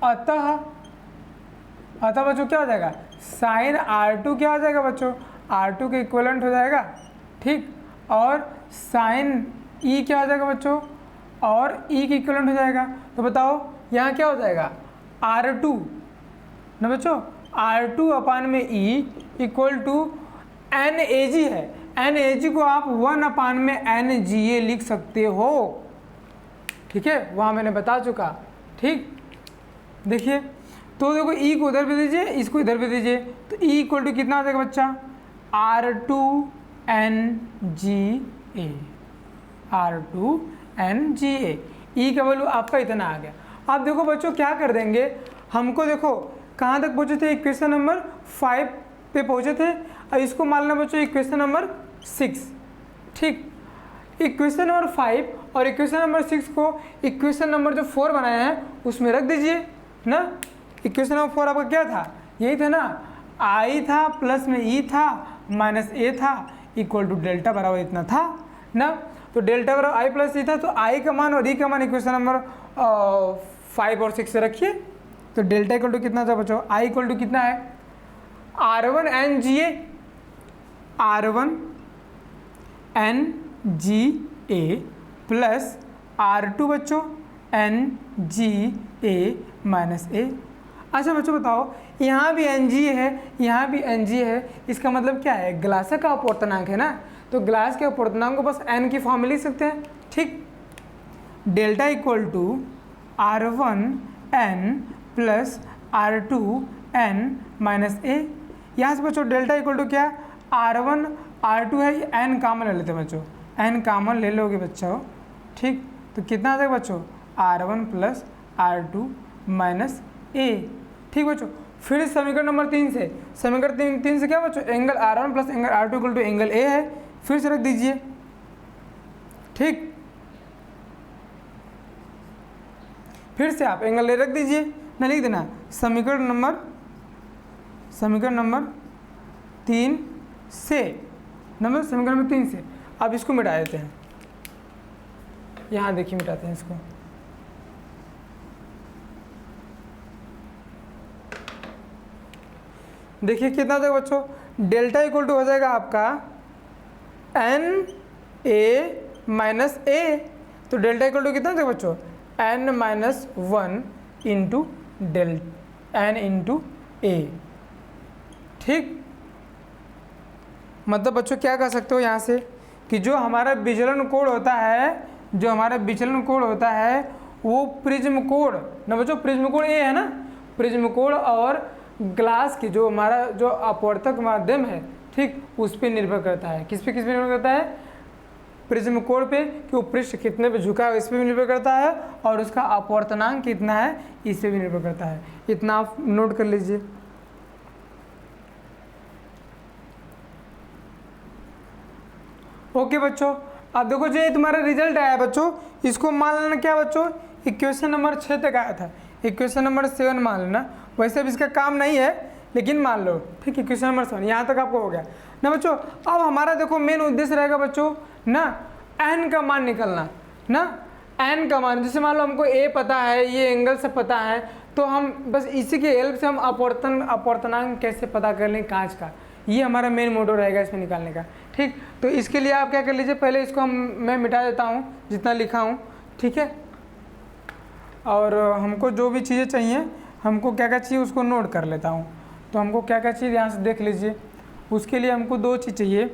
अतः बच्चों क्या हो जाएगा, साइन R2 क्या हो जाएगा बच्चों, R2 के इक्विवेलेंट हो जाएगा। ठीक, और साइन E क्या हो जाएगा बच्चों, और E के इक्विवेलेंट हो जाएगा। तो बताओ यहाँ क्या हो जाएगा, R2 ना बच्चों, R2 अपान में E इक्वल टू NAG है, NAG को आप 1/NGA लिख सकते हो। ठीक है, वहाँ मैंने बता चुका। ठीक, देखिए तो देखो E को उधर भी दीजिए, इसको इधर भी दीजिए, तो E इक्वल टू कितना आ जाएगा बच्चा, R2NGA, R2NGA, E का वैल्यू आपका इतना आ गया। आप देखो बच्चों क्या कर देंगे, हमको देखो कहाँ तक पहुँचे थे, इक्वेशन नंबर 5 पे पहुँचे थे, और इसको मान लेना बच्चों इक्वेशन नंबर 6। ठीक, इक्वेशन नंबर 5 और इक्वेशन नंबर 6 को इक्वेशन नंबर जो 4 बनाया है उसमें रख दीजिए ना। इक्वेशन नंबर 4 आपका क्या था, यही था ना, I था प्लस में E था माइनस A था इक्वल टू डेल्टा बराबर इतना था ना। तो डेल्टा बराबर I प्लस E था, तो I का मान और E का मान इक्वेशन नंबर 5 और 6 से रखिए। तो डेल्टा इक्वल टू कितना था बच्चों, I इक्वल टू कितना है, R1NGA, R1NGA प्लस R2 बच्चों NGA माइनस A। अच्छा बच्चों बताओ, यहाँ भी NGA है, यहाँ भी NGA है, इसका मतलब क्या है, ग्लास का अपवर्तनांक है ना, तो ग्लास के अपवर्तनांक को बस n की फॉर्म में लिख सकते हैं। ठीक, delta equal to R1N plus R2N minus A। यहाँ से बच्चों डेल्टा इक्वल टू क्या, R1 R2 है, n कामन ले लेते हैं बच्चों, n कामन ले लोगे बच्चों। ठीक, तो कितना आ जाएगा बच्चों, R1 plus R2 minus A। ठीक बच्चों, फिर समीकरण नंबर 3 से, समीकरण 3 से क्या बच्चों, angle R1 plus angle R2 equal to angle A है, फिर से रख दीजिए। ठीक, फिर से आप एंगल ए रख दीजिए, ना लिख देना समीकरण नंबर 3 से, समीकरण नंबर 3 से अब इसको मिटा देते हैं। यहाँ देखिए मिटाते हैं इसको। देखिए कितना था बच्चों, डेल्टा इक्वल टू हो जाएगा आपका एन ए माइनस ए। तो डेल्टा इक्वल टू कितना था बच्चों, n minus 1 into n into A. ठीक, मतलब बच्चों क्या कर सकते हो यहाँ से कि जो हमारा विचलन कोण होता है, जो हमारा विचलन कोण होता है वो प्रिज्म कोण ना बच्चों, प्रिज्म कोण ए है ना, प्रिज्म कोण और ग्लास की जो हमारा जो अपवर्तक माध्यम है, ठीक, उस पर निर्भर करता है। किस पे निर्भर करता है, प्रिज्म कोण पे, कि वो पृष्ठ कितने पे झुका है इस पर भी निर्भर करता है, और उसका अपवर्तनांक कितना है इस पर भी निर्भर करता है। इतना आप नोट कर लीजिए। ओके बच्चों, अब देखो जो ये तुम्हारा रिजल्ट आया बच्चों, इसको मान लेना क्या बच्चों, इक्वेशन नंबर 6 तक आया था, इक्वेशन नंबर 7 मान लेना। वैसे अब इसका काम नहीं है लेकिन मान लो, ठीक, इक्वेशन नंबर 7 यहाँ तक आपको हो गया ना बच्चों। अब हमारा देखो मेन उद्देश्य रहेगा बच्चों ना एन का मान निकलना, ना एन का मान। जैसे मान लो हमको ए पता है, ये एंगल से पता है, तो हम बस इसी के हेल्प से हम अपवर्तनांक कैसे पता कर लें कांच का, ये हमारा मेन मोटो रहेगा इसमें निकालने का। ठीक, तो इसके लिए आप क्या कर लीजिए, पहले इसको मैं मिटा देता हूँ जितना लिखा हूँ, ठीक है। और हमको जो भी चीज़ें चाहिए, हमको क्या क्या चाहिए उसको नोट कर लेता हूँ। तो हमको क्या क्या चीज़ यहाँ से देख लीजिए। उसके लिए हमको 2 चीज़ चाहिए।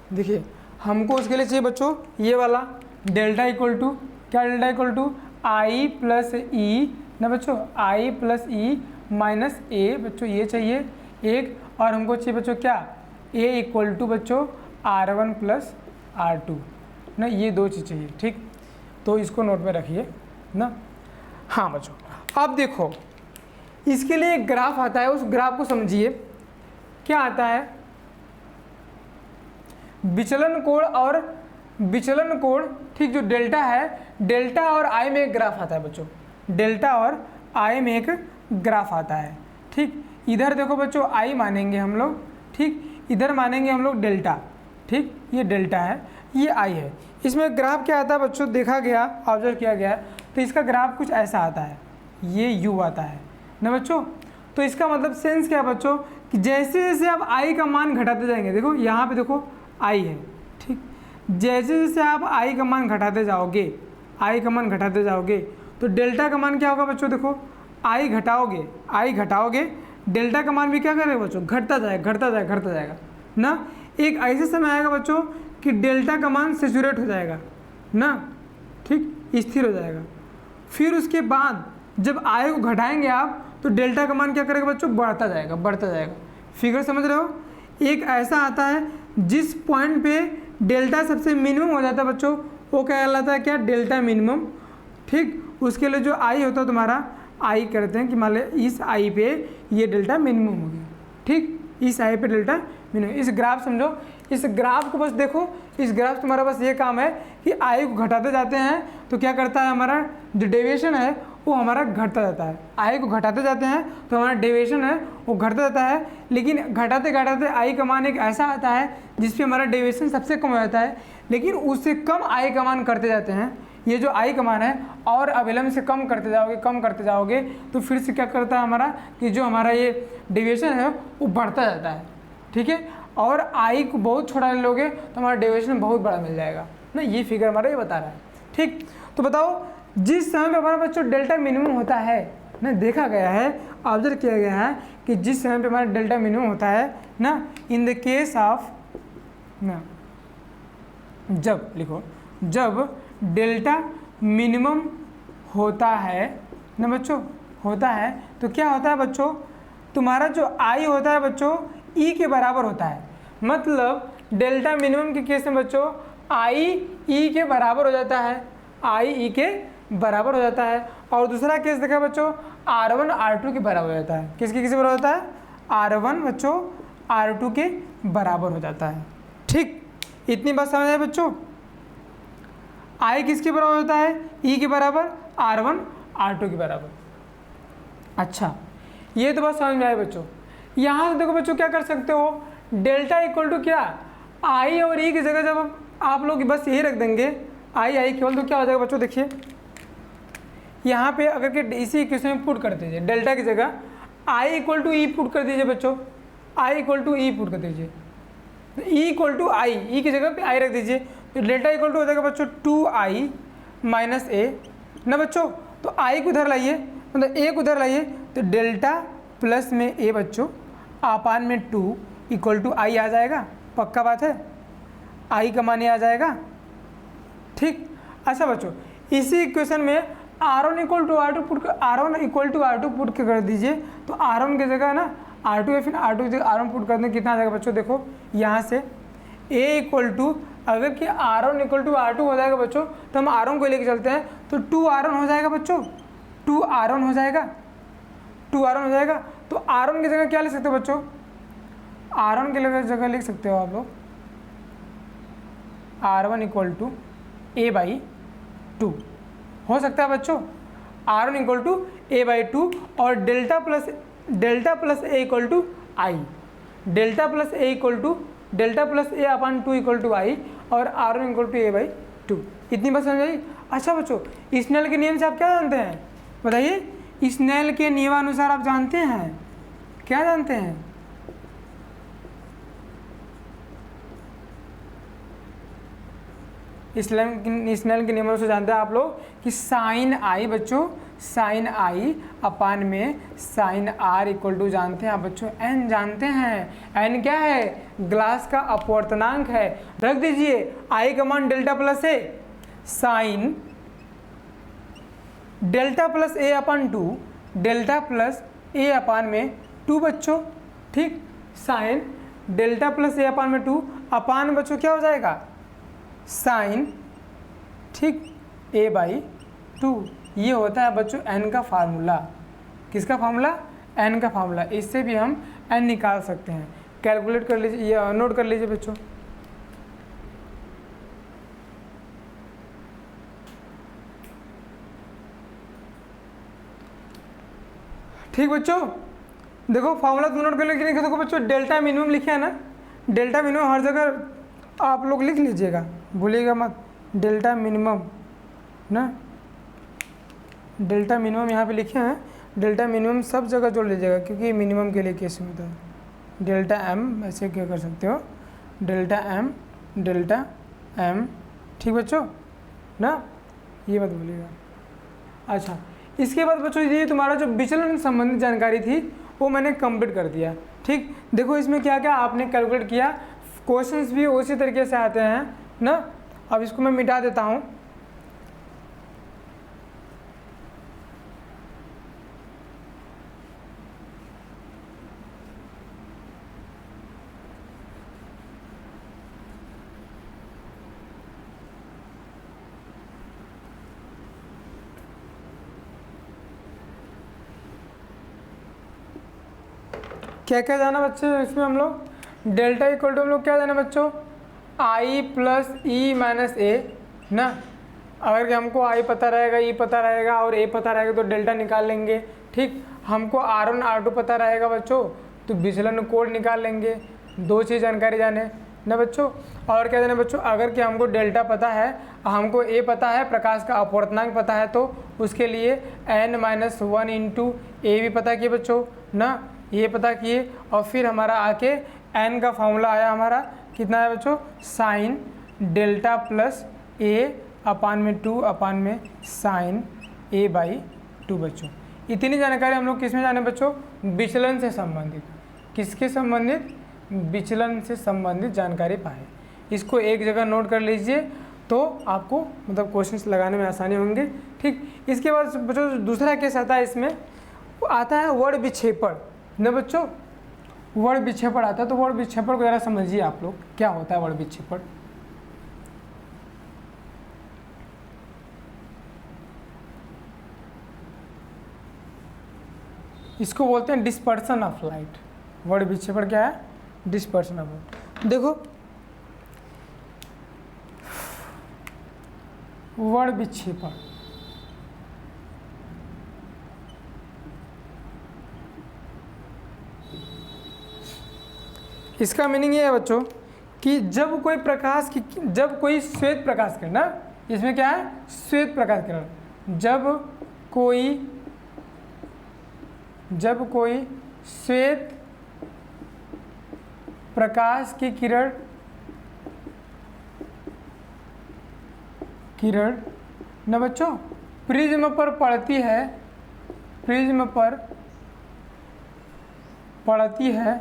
देखिए हमको उसके लिए चाहिए बच्चों ये वाला डेल्टा इक्वल टू, क्या delta equal to I plus E ना बच्चों, आई प्लस ई माइनस ए बच्चों, ये चाहिए एक। और हमको चाहिए बच्चों क्या, ए इक्वल टू बच्चों R1 प्लस R2 ना, ये 2 चीज़ चाहिए। ठीक, तो इसको नोट में रखिए ना। हाँ बच्चों, अब देखो इसके लिए एक ग्राफ आता है, उस ग्राफ को समझिए। क्या आता है, विचलन कोण और विचलन कोण, ठीक, जो डेल्टा है, डेल्टा और आई में एक ग्राफ आता है बच्चों, डेल्टा और आई में एक ग्राफ आता है। ठीक, इधर देखो बच्चों आई मानेंगे हम लोग, ठीक, इधर मानेंगे हम लोग डेल्टा। ठीक, ये डेल्टा है, ये आई है। इसमें ग्राफ क्या आता है बच्चों, देखा गया, ऑब्जर्व किया गया, तो इसका ग्राफ कुछ ऐसा आता है, ये यू आता है ना बच्चों। तो इसका मतलब सेंस क्या है बच्चों, कि जैसे जैसे आप आई का मान घटाते जाएंगे, देखो यहाँ पे देखो आई है, ठीक, जैसे जैसे आप आई का मान घटाते जाओगे, आई का मान घटाते जाओगे, तो डेल्टा का मान क्या होगा बच्चों, देखो आई घटाओगे, डेल्टा का मान भी क्या करेगा बच्चों, घटता जाएगा ना। एक ऐसे समय आएगा बच्चों कि डेल्टा का मान सैचुरेट हो जाएगा ना, ठीक, स्थिर हो जाएगा। फिर उसके बाद जब आई को घटाएंगे आप, तो डेल्टा का मान क्या करेगा बच्चों, बढ़ता जाएगा। फिगर समझ रहे हो, एक ऐसा आता है जिस पॉइंट पे डेल्टा सबसे मिनिमम हो जाता है बच्चों, वो क्या कहलाता है, क्या, डेल्टा मिनिमम। ठीक, उसके लिए जो आई होता है तुम्हारा, आई करते हैं कि मान लो इस आई पे ये डेल्टा मिनिमम हो गया। ठीक, इस आई पे डेल्टा मिनिमम। इस ग्राफ समझो, इस ग्राफ को बस देखो, इस ग्राफ तुम्हारा बस ये काम है कि आई को घटाते जाते हैं तो क्या करता है, हमारा जो डेविएशन है वो हमारा घटता जाता है। आई को घटाते जाते हैं तो हमारा डेविएशन है वो घटता जाता है, लेकिन घटाते घटाते आई का मान एक ऐसा आता है जिस पे हमारा डेविएशन सबसे कम हो जाता है, लेकिन उससे कम आई का मान करते जाते हैं। ये जो आई का मान है और अविलंब से कम करते जाओगे तो फिर से क्या करता है हमारा, कि जो हमारा ये डेविएशन है वो बढ़ता जाता है। ठीक है, और आई को बहुत छोटा ले लोगे तो हमारा डेविएशन बहुत बड़ा मिल जाएगा ना। ये फिगर हमारा ये बता रहा है। ठीक, तो बताओ जिस समय पे हमारा बच्चों डेल्टा मिनिमम होता है ना, देखा गया है, ऑब्जर्व किया गया है कि जिस समय पे हमारा डेल्टा मिनिमम होता है ना, इन द केस ऑफ ना, जब लिखो, जब डेल्टा मिनिमम होता है ना बच्चों, होता है तो क्या होता है बच्चों, तुम्हारा जो आई होता है बच्चों ई के बराबर होता है। मतलब डेल्टा मिनिमम के केस में बच्चों आई ई के बराबर हो जाता है, आई ई के बराबर हो जाता है। और दूसरा केस देखा बच्चों R1 R2 के बराबर हो जाता है। किसके बराबर होता है? R1 बच्चों R2 के बराबर हो जाता है। ठीक, इतनी बात समझ आए बच्चों? आई किसके बराबर होता है? ई के बराबर, R1 R2 के बराबर। अच्छा, ये तो बात समझ में आई बच्चों। यहाँ से देखो बच्चों क्या कर सकते हो, डेल्टा इक्वल टू क्या, आई और ई की जगह जब आप लोग बस यही रख देंगे आई केवल, तो क्या हो जाएगा बच्चों? देखिए यहाँ पे अगर के इसी इक्वेशन में पुट कर दीजिए, डेल्टा की जगह I equal to E put कर दीजिए बच्चों, I equal to E put कर दीजिए, ई इक्वल टू आई, ई की जगह पे आई रख दीजिए, तो डेल्टा इक्वल टू हो जाएगा बच्चों 2i माइनस ए ना बच्चों। तो आई को उधर लाइए, मतलब ए को उधर लाइए, तो डेल्टा प्लस में ए बच्चों आपान में 2 इक्वल टू आई आ जाएगा। पक्का बात है, आई का मान आ जाएगा। ठीक, अच्छा बच्चों इसी इक्वेशन में R1 equal to R2 put कर, R1 equal to R2 put कर दीजिए, तो R1 की जगह ना R2 या फिर R2 की जगह R1 पुट कर दें, कितना आ जाएगा बच्चों? देखो यहाँ से A इक्वल टू, अगर कि R1 इक्वल टू R2 हो जाएगा बच्चों, तो हम R1 को लेके चलते हैं, तो 2R1 हो जाएगा बच्चों, 2R1 हो जाएगा, 2R1 हो जाएगा। तो R1 की जगह क्या लिख सकते हो बच्चों? R1 की जगह लिख सकते हो आप लोग R1 इक्वल टू A/2 हो सकता है बच्चों, R1 इक्वल टू A/2 और delta plus A equal to I, delta plus A अपन 2 इक्वल टू आई और R1 इक्वल टू A/2। इतनी बात समझ आई? अच्छा बच्चों, स्नेल के नियम से आप क्या जानते हैं बताइए? स्नेल के नियमानुसार आप जानते हैं, क्या जानते हैं? स्नेल के नियमों से जानते हैं आप लोग कि साइन आई बच्चों, साइन आई अपान में साइन आर इक्वल टू जानते हैं आप बच्चों एन जानते हैं। एन क्या है? ग्लास का अपवर्तनांक है। रख दीजिए आई का मान डेल्टा प्लस ए, साइन डेल्टा प्लस ए अपान 2, डेल्टा प्लस ए अपान में 2 बच्चों। ठीक, साइन डेल्टा प्लस ए अपान में 2 अपान बच्चों क्या हो जाएगा? साइन, ठीक, A/2। ये होता है बच्चों n का फार्मूला। किसका फार्मूला? n का फार्मूला। इससे भी हम n निकाल सकते हैं। कैलकुलेट कर लीजिए या नोट कर लीजिए बच्चों। ठीक बच्चों, देखो फार्मूला तुम नोट कर लीजिए। देखो बच्चों डेल्टा मिनिमम लिखे है ना, डेल्टा मिनिमम हर जगह आप लोग लिख लीजिएगा, भूलिएगा मत। डेल्टा मिनिमम ना, डेल्टा मिनिमम यहाँ पे लिखे हैं, डेल्टा मिनिमम सब जगह जोड़ लीजिएगा क्योंकि मिनिमम के लिए केस होता है। डेल्टा एम ऐसे क्या कर सकते हो, डेल्टा एम। ठीक बच्चों ना, ये मत भूलिएगा। अच्छा, इसके बाद बच्चों ये तुम्हारा जो विचलन संबंधित जानकारी थी वो मैंने कंप्लीट कर दिया। ठीक, देखो इसमें क्या क्या आपने कैलकुलेट किया, क्वेश्चंस भी उसी तरीके से आते हैं ना। अब इसको मैं मिटा देता हूँ। क्या क्या जाना बच्चे इसमें हम लोग? डेल्टा इक्वल टू हम लोग क्या जाना बच्चों? आई प्लस ई माइनस ए ना। अगर कि हमको आई पता रहेगा, ई पता रहेगा और ए पता रहेगा तो डेल्टा निकाल लेंगे। ठीक, हमको R1 R2 पता रहेगा बच्चों तो विचलन कोड निकाल लेंगे। 2 चीज़ जानकारी जाने ना बच्चों। और क्या जाने बच्चों, अगर कि हमको डेल्टा पता है, हमको ए पता है, प्रकाश का अपवर्तनांक पता है, तो उसके लिए n-1 इंटू ए भी पता किए बच्चों ना, ये पता किए। और फिर हमारा आके n का फॉर्मूला आया हमारा कितना है बच्चों? साइन डेल्टा प्लस ए अपान में 2 अपान में साइन A/2 बच्चों। इतनी जानकारी हम लोग किस में जाने बच्चों? विचलन से संबंधित। किसके संबंधित? विचलन से संबंधित जानकारी पाए। इसको एक जगह नोट कर लीजिए तो आपको मतलब क्वेश्चंस लगाने में आसानी होंगे। ठीक, इसके बाद बच्चों दूसरा केस आता है, इसमें आता है वर्ड विक्षेपण ना बच्चों। वर्ण विक्षेपण आता है। तो वर्ण विक्षेपण को जरा समझिए आप लोग, क्या होता है वर्ण विक्षेपण। इसको बोलते हैं डिस्पर्सन ऑफ लाइट। वर्ण विक्षेपण क्या है? Dispersion of light. देखो वर्ण विक्षेपण, इसका मीनिंग ये है बच्चों कि जब कोई प्रकाश की, जब कोई श्वेत प्रकाश किरण ना, इसमें क्या है? श्वेत प्रकाश किरण। जब कोई श्वेत प्रकाश की किरण न बच्चों प्रिज्म पर पड़ती है, प्रिज्म पर पड़ती है,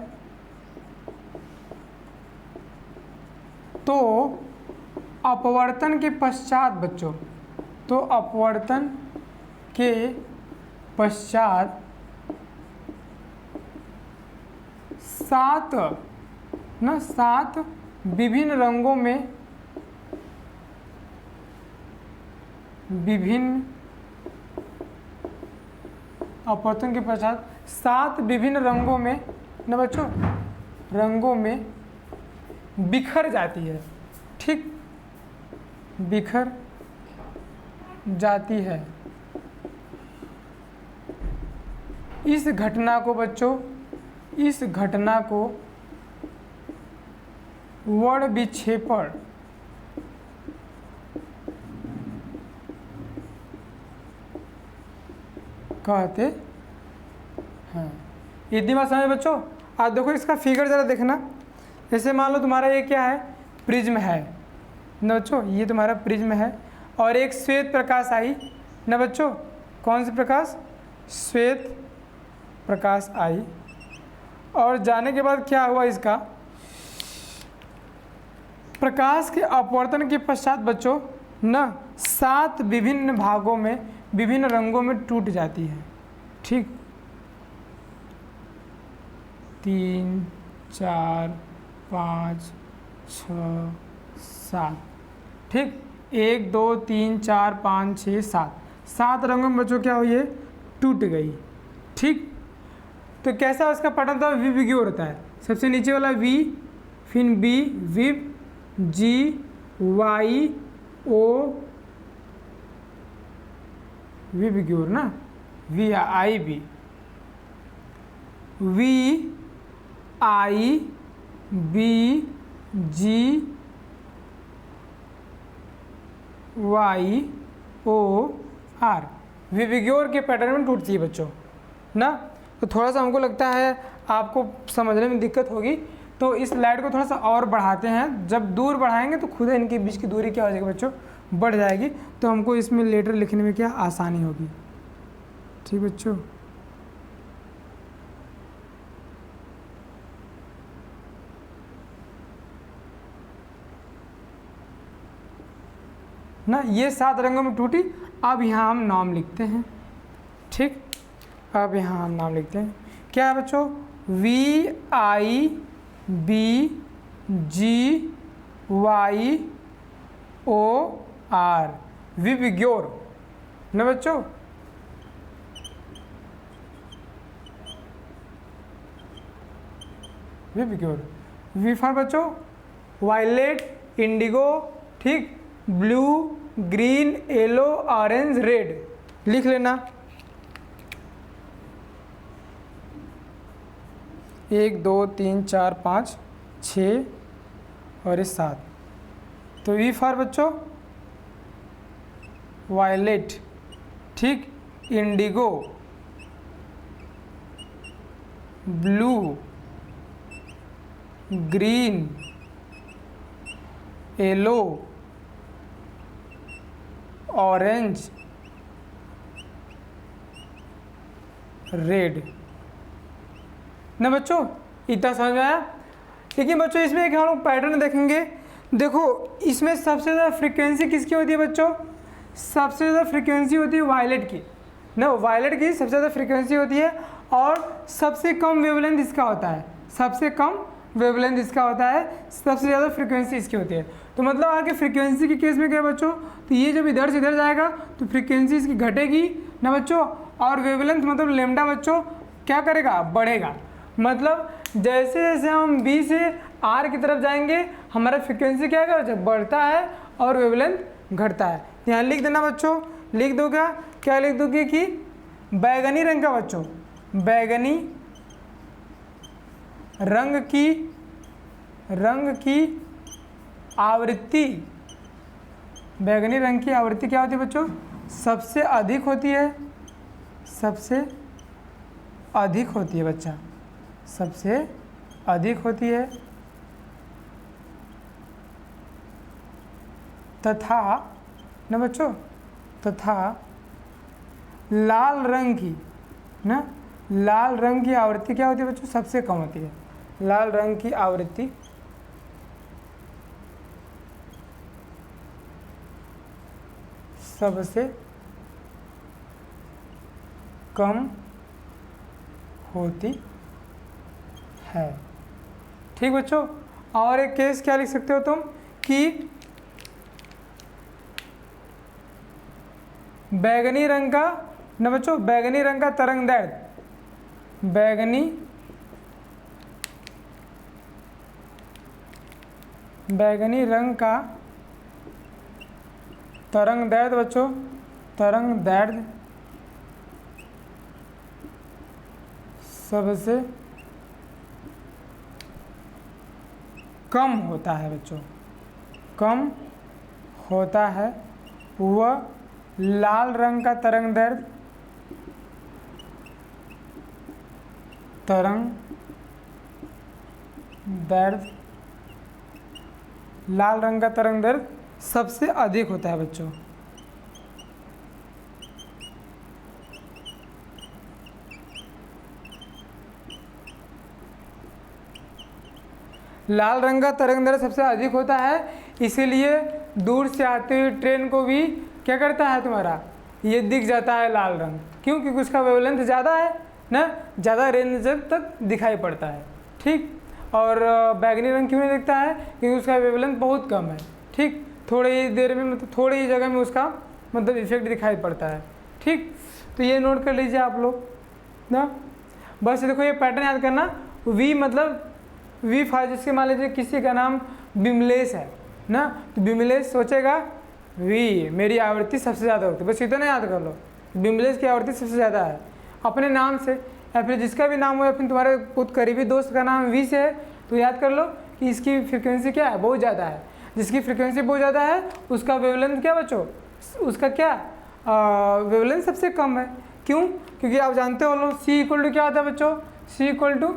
तो अपवर्तन के पश्चात बच्चों, तो अपवर्तन के पश्चात 7 विभिन्न रंगों में, अपवर्तन के पश्चात 7 विभिन्न रंगों में न बच्चों, रंगों में बिखर जाती है। ठीक, बिखर जाती है। इस घटना को बच्चों, इस घटना को वर्ण विक्षेपण कहते हैं। इतनी बात समझ बच्चों। आप देखो इसका फिगर जरा देखना। जैसे मान लो तुम्हारा ये क्या है? प्रिज्म है न बच्चों, ये तुम्हारा प्रिज्म है और एक श्वेत प्रकाश आई न बच्चों। कौन सी प्रकाश? श्वेत प्रकाश आई। और जाने के बाद क्या हुआ? इसका प्रकाश के अपवर्तन के पश्चात बच्चों न 7 विभिन्न भागों में, विभिन्न रंगों में टूट जाती है। ठीक, 3 4 5 6 7। ठीक, 1 2 3 4 5 6 7 रंगों में बच्चों क्या हुई है? टूट गई। ठीक, तो कैसा उसका पैटर्न था? विविग्योर होता है। सबसे नीचे वाला वी, फिर बी, विव, जी, वाई, ओ, विविग्योर ना, V I B, V I B G Y O R, विविग्योर के पैटर्न में टूटती है बच्चों ना। तो थोड़ा सा हमको लगता है आपको समझने में दिक्कत होगी, तो इस लाइट को थोड़ा सा और बढ़ाते हैं। जब दूर बढ़ाएंगे तो खुद इनके बीच की दूरी क्या हो जाएगी बच्चों? बढ़ जाएगी। तो हमको इसमें लेटर लिखने में क्या आसानी होगी। ठीक बच्चों, ना ये 7 रंगों में टूटी। अब यहाँ हम नाम लिखते हैं। ठीक, अब यहाँ हम नाम लिखते हैं। क्या है बच्चों? V I B G Y O R, विविग्योर ना बच्चों। विविग्योर। वी फॉर बच्चों वायलेट, इंडिगो, ठीक, blue, green, yellow, orange, red लिख लेना। 1 2 3 4 5 6 और 7। तो वी फॉर बच्चों वायलेट, ठीक, Indigo, blue, green, yellow, orange, red ना बच्चों। इतना समझ में आया? लेकिन बच्चों इसमें एक हम लोग पैटर्न देखेंगे। देखो इसमें सबसे ज़्यादा फ्रीक्वेंसी किसकी होती है बच्चों? सबसे ज़्यादा फ्रीक्वेंसी होती है वायलेट की ना, वायलेट की सबसे ज़्यादा फ्रीक्वेंसी होती है। और सबसे कम वेवलेंथ इसका होता है, सबसे कम वेवलेंथ इसका होता है, सबसे ज़्यादा फ्रीक्वेंसी इसकी होती है। तो मतलब आगे फ्रीक्वेंसी के केस में क्या बच्चों, तो ये जब इधर से इधर जाएगा तो फ्रीक्वेंसी इसकी घटेगी ना बच्चों, और वेवलेंथ मतलब लेमडा बच्चों क्या करेगा, बढ़ेगा। मतलब जैसे जैसे हम बी से आर की तरफ जाएंगे हमारा फ्रीक्वेंसी क्या है, जब बढ़ता है और वेवलेंथ घटता है। यहाँ लिख देना बच्चों, लिख दो क्या लिख दोगे कि बैगनी रंग का बच्चों, बैगनी रंग की आवृत्ति, बैगनी रंग की आवृत्ति क्या होती है बच्चों, सबसे अधिक होती है, सबसे अधिक होती है बच्चा, सबसे अधिक होती है, तथा ना बच्चों, तथा लाल रंग की ना, लाल रंग की आवृत्ति क्या होती है बच्चों, सबसे कम होती है। लाल रंग की आवृत्ति सबसे कम होती है। ठीक बच्चों, और एक केस क्या लिख सकते हो तुम कि बैगनी रंग का ना बच्चों, बैगनी रंग का तरंगदैर्ध्य, बैगनी रंग का तरंगदैर्ध्य बच्चों, तरंगदैर्ध्य सबसे कम होता है बच्चों, कम होता है। वह लाल रंग का तरंगदैर्ध्य, लाल रंग का तरंगदैर्ध्य सबसे अधिक होता है बच्चों। लाल रंग का तरंगदैर्ध्य सबसे अधिक होता है, इसीलिए दूर से आते हुए ट्रेन को भी क्या करता है तुम्हारा, ये दिख जाता है लाल रंग। क्यों? क्योंकि उसका वेवलेंथ ज़्यादा है ना, ज़्यादा रेंज तक दिखाई पड़ता है। ठीक, और बैगनी रंग क्यों नहीं दिखता है, क्योंकि उसका वेवलेंथ बहुत कम है। ठीक, थोड़ी ही देर में मतलब थोड़ी ही जगह में उसका मतलब इफेक्ट दिखाई पड़ता है। ठीक, तो ये नोट कर लीजिए आप लोग ना। बस देखो ये पैटर्न याद करना, वी मतलब वी फाइव, जिसके मान लीजिए किसी का नाम बिमलेश है ना, तो बिमलेश सोचेगा वी मेरी आवृत्ति सबसे ज़्यादा होती है, बस इतना याद कर लो, बिमलेश की आवृत्ति सबसे ज़्यादा है अपने नाम से, या फिर जिसका भी नाम हो, या फिर तुम्हारे खुद करीबी दोस्त का नाम वी से है तो याद कर लो कि इसकी फ्रिक्वेंसी क्या है, बहुत ज़्यादा है। जिसकी फ्रिक्वेंसी बहुत ज़्यादा है उसका वेवलेंथ क्या बच्चों, उसका क्या वेवलेंथ सबसे कम है। क्यों? क्योंकि आप जानते हो लोग सी इक्वल टू क्या होता है बच्चों, सी इक्वल टू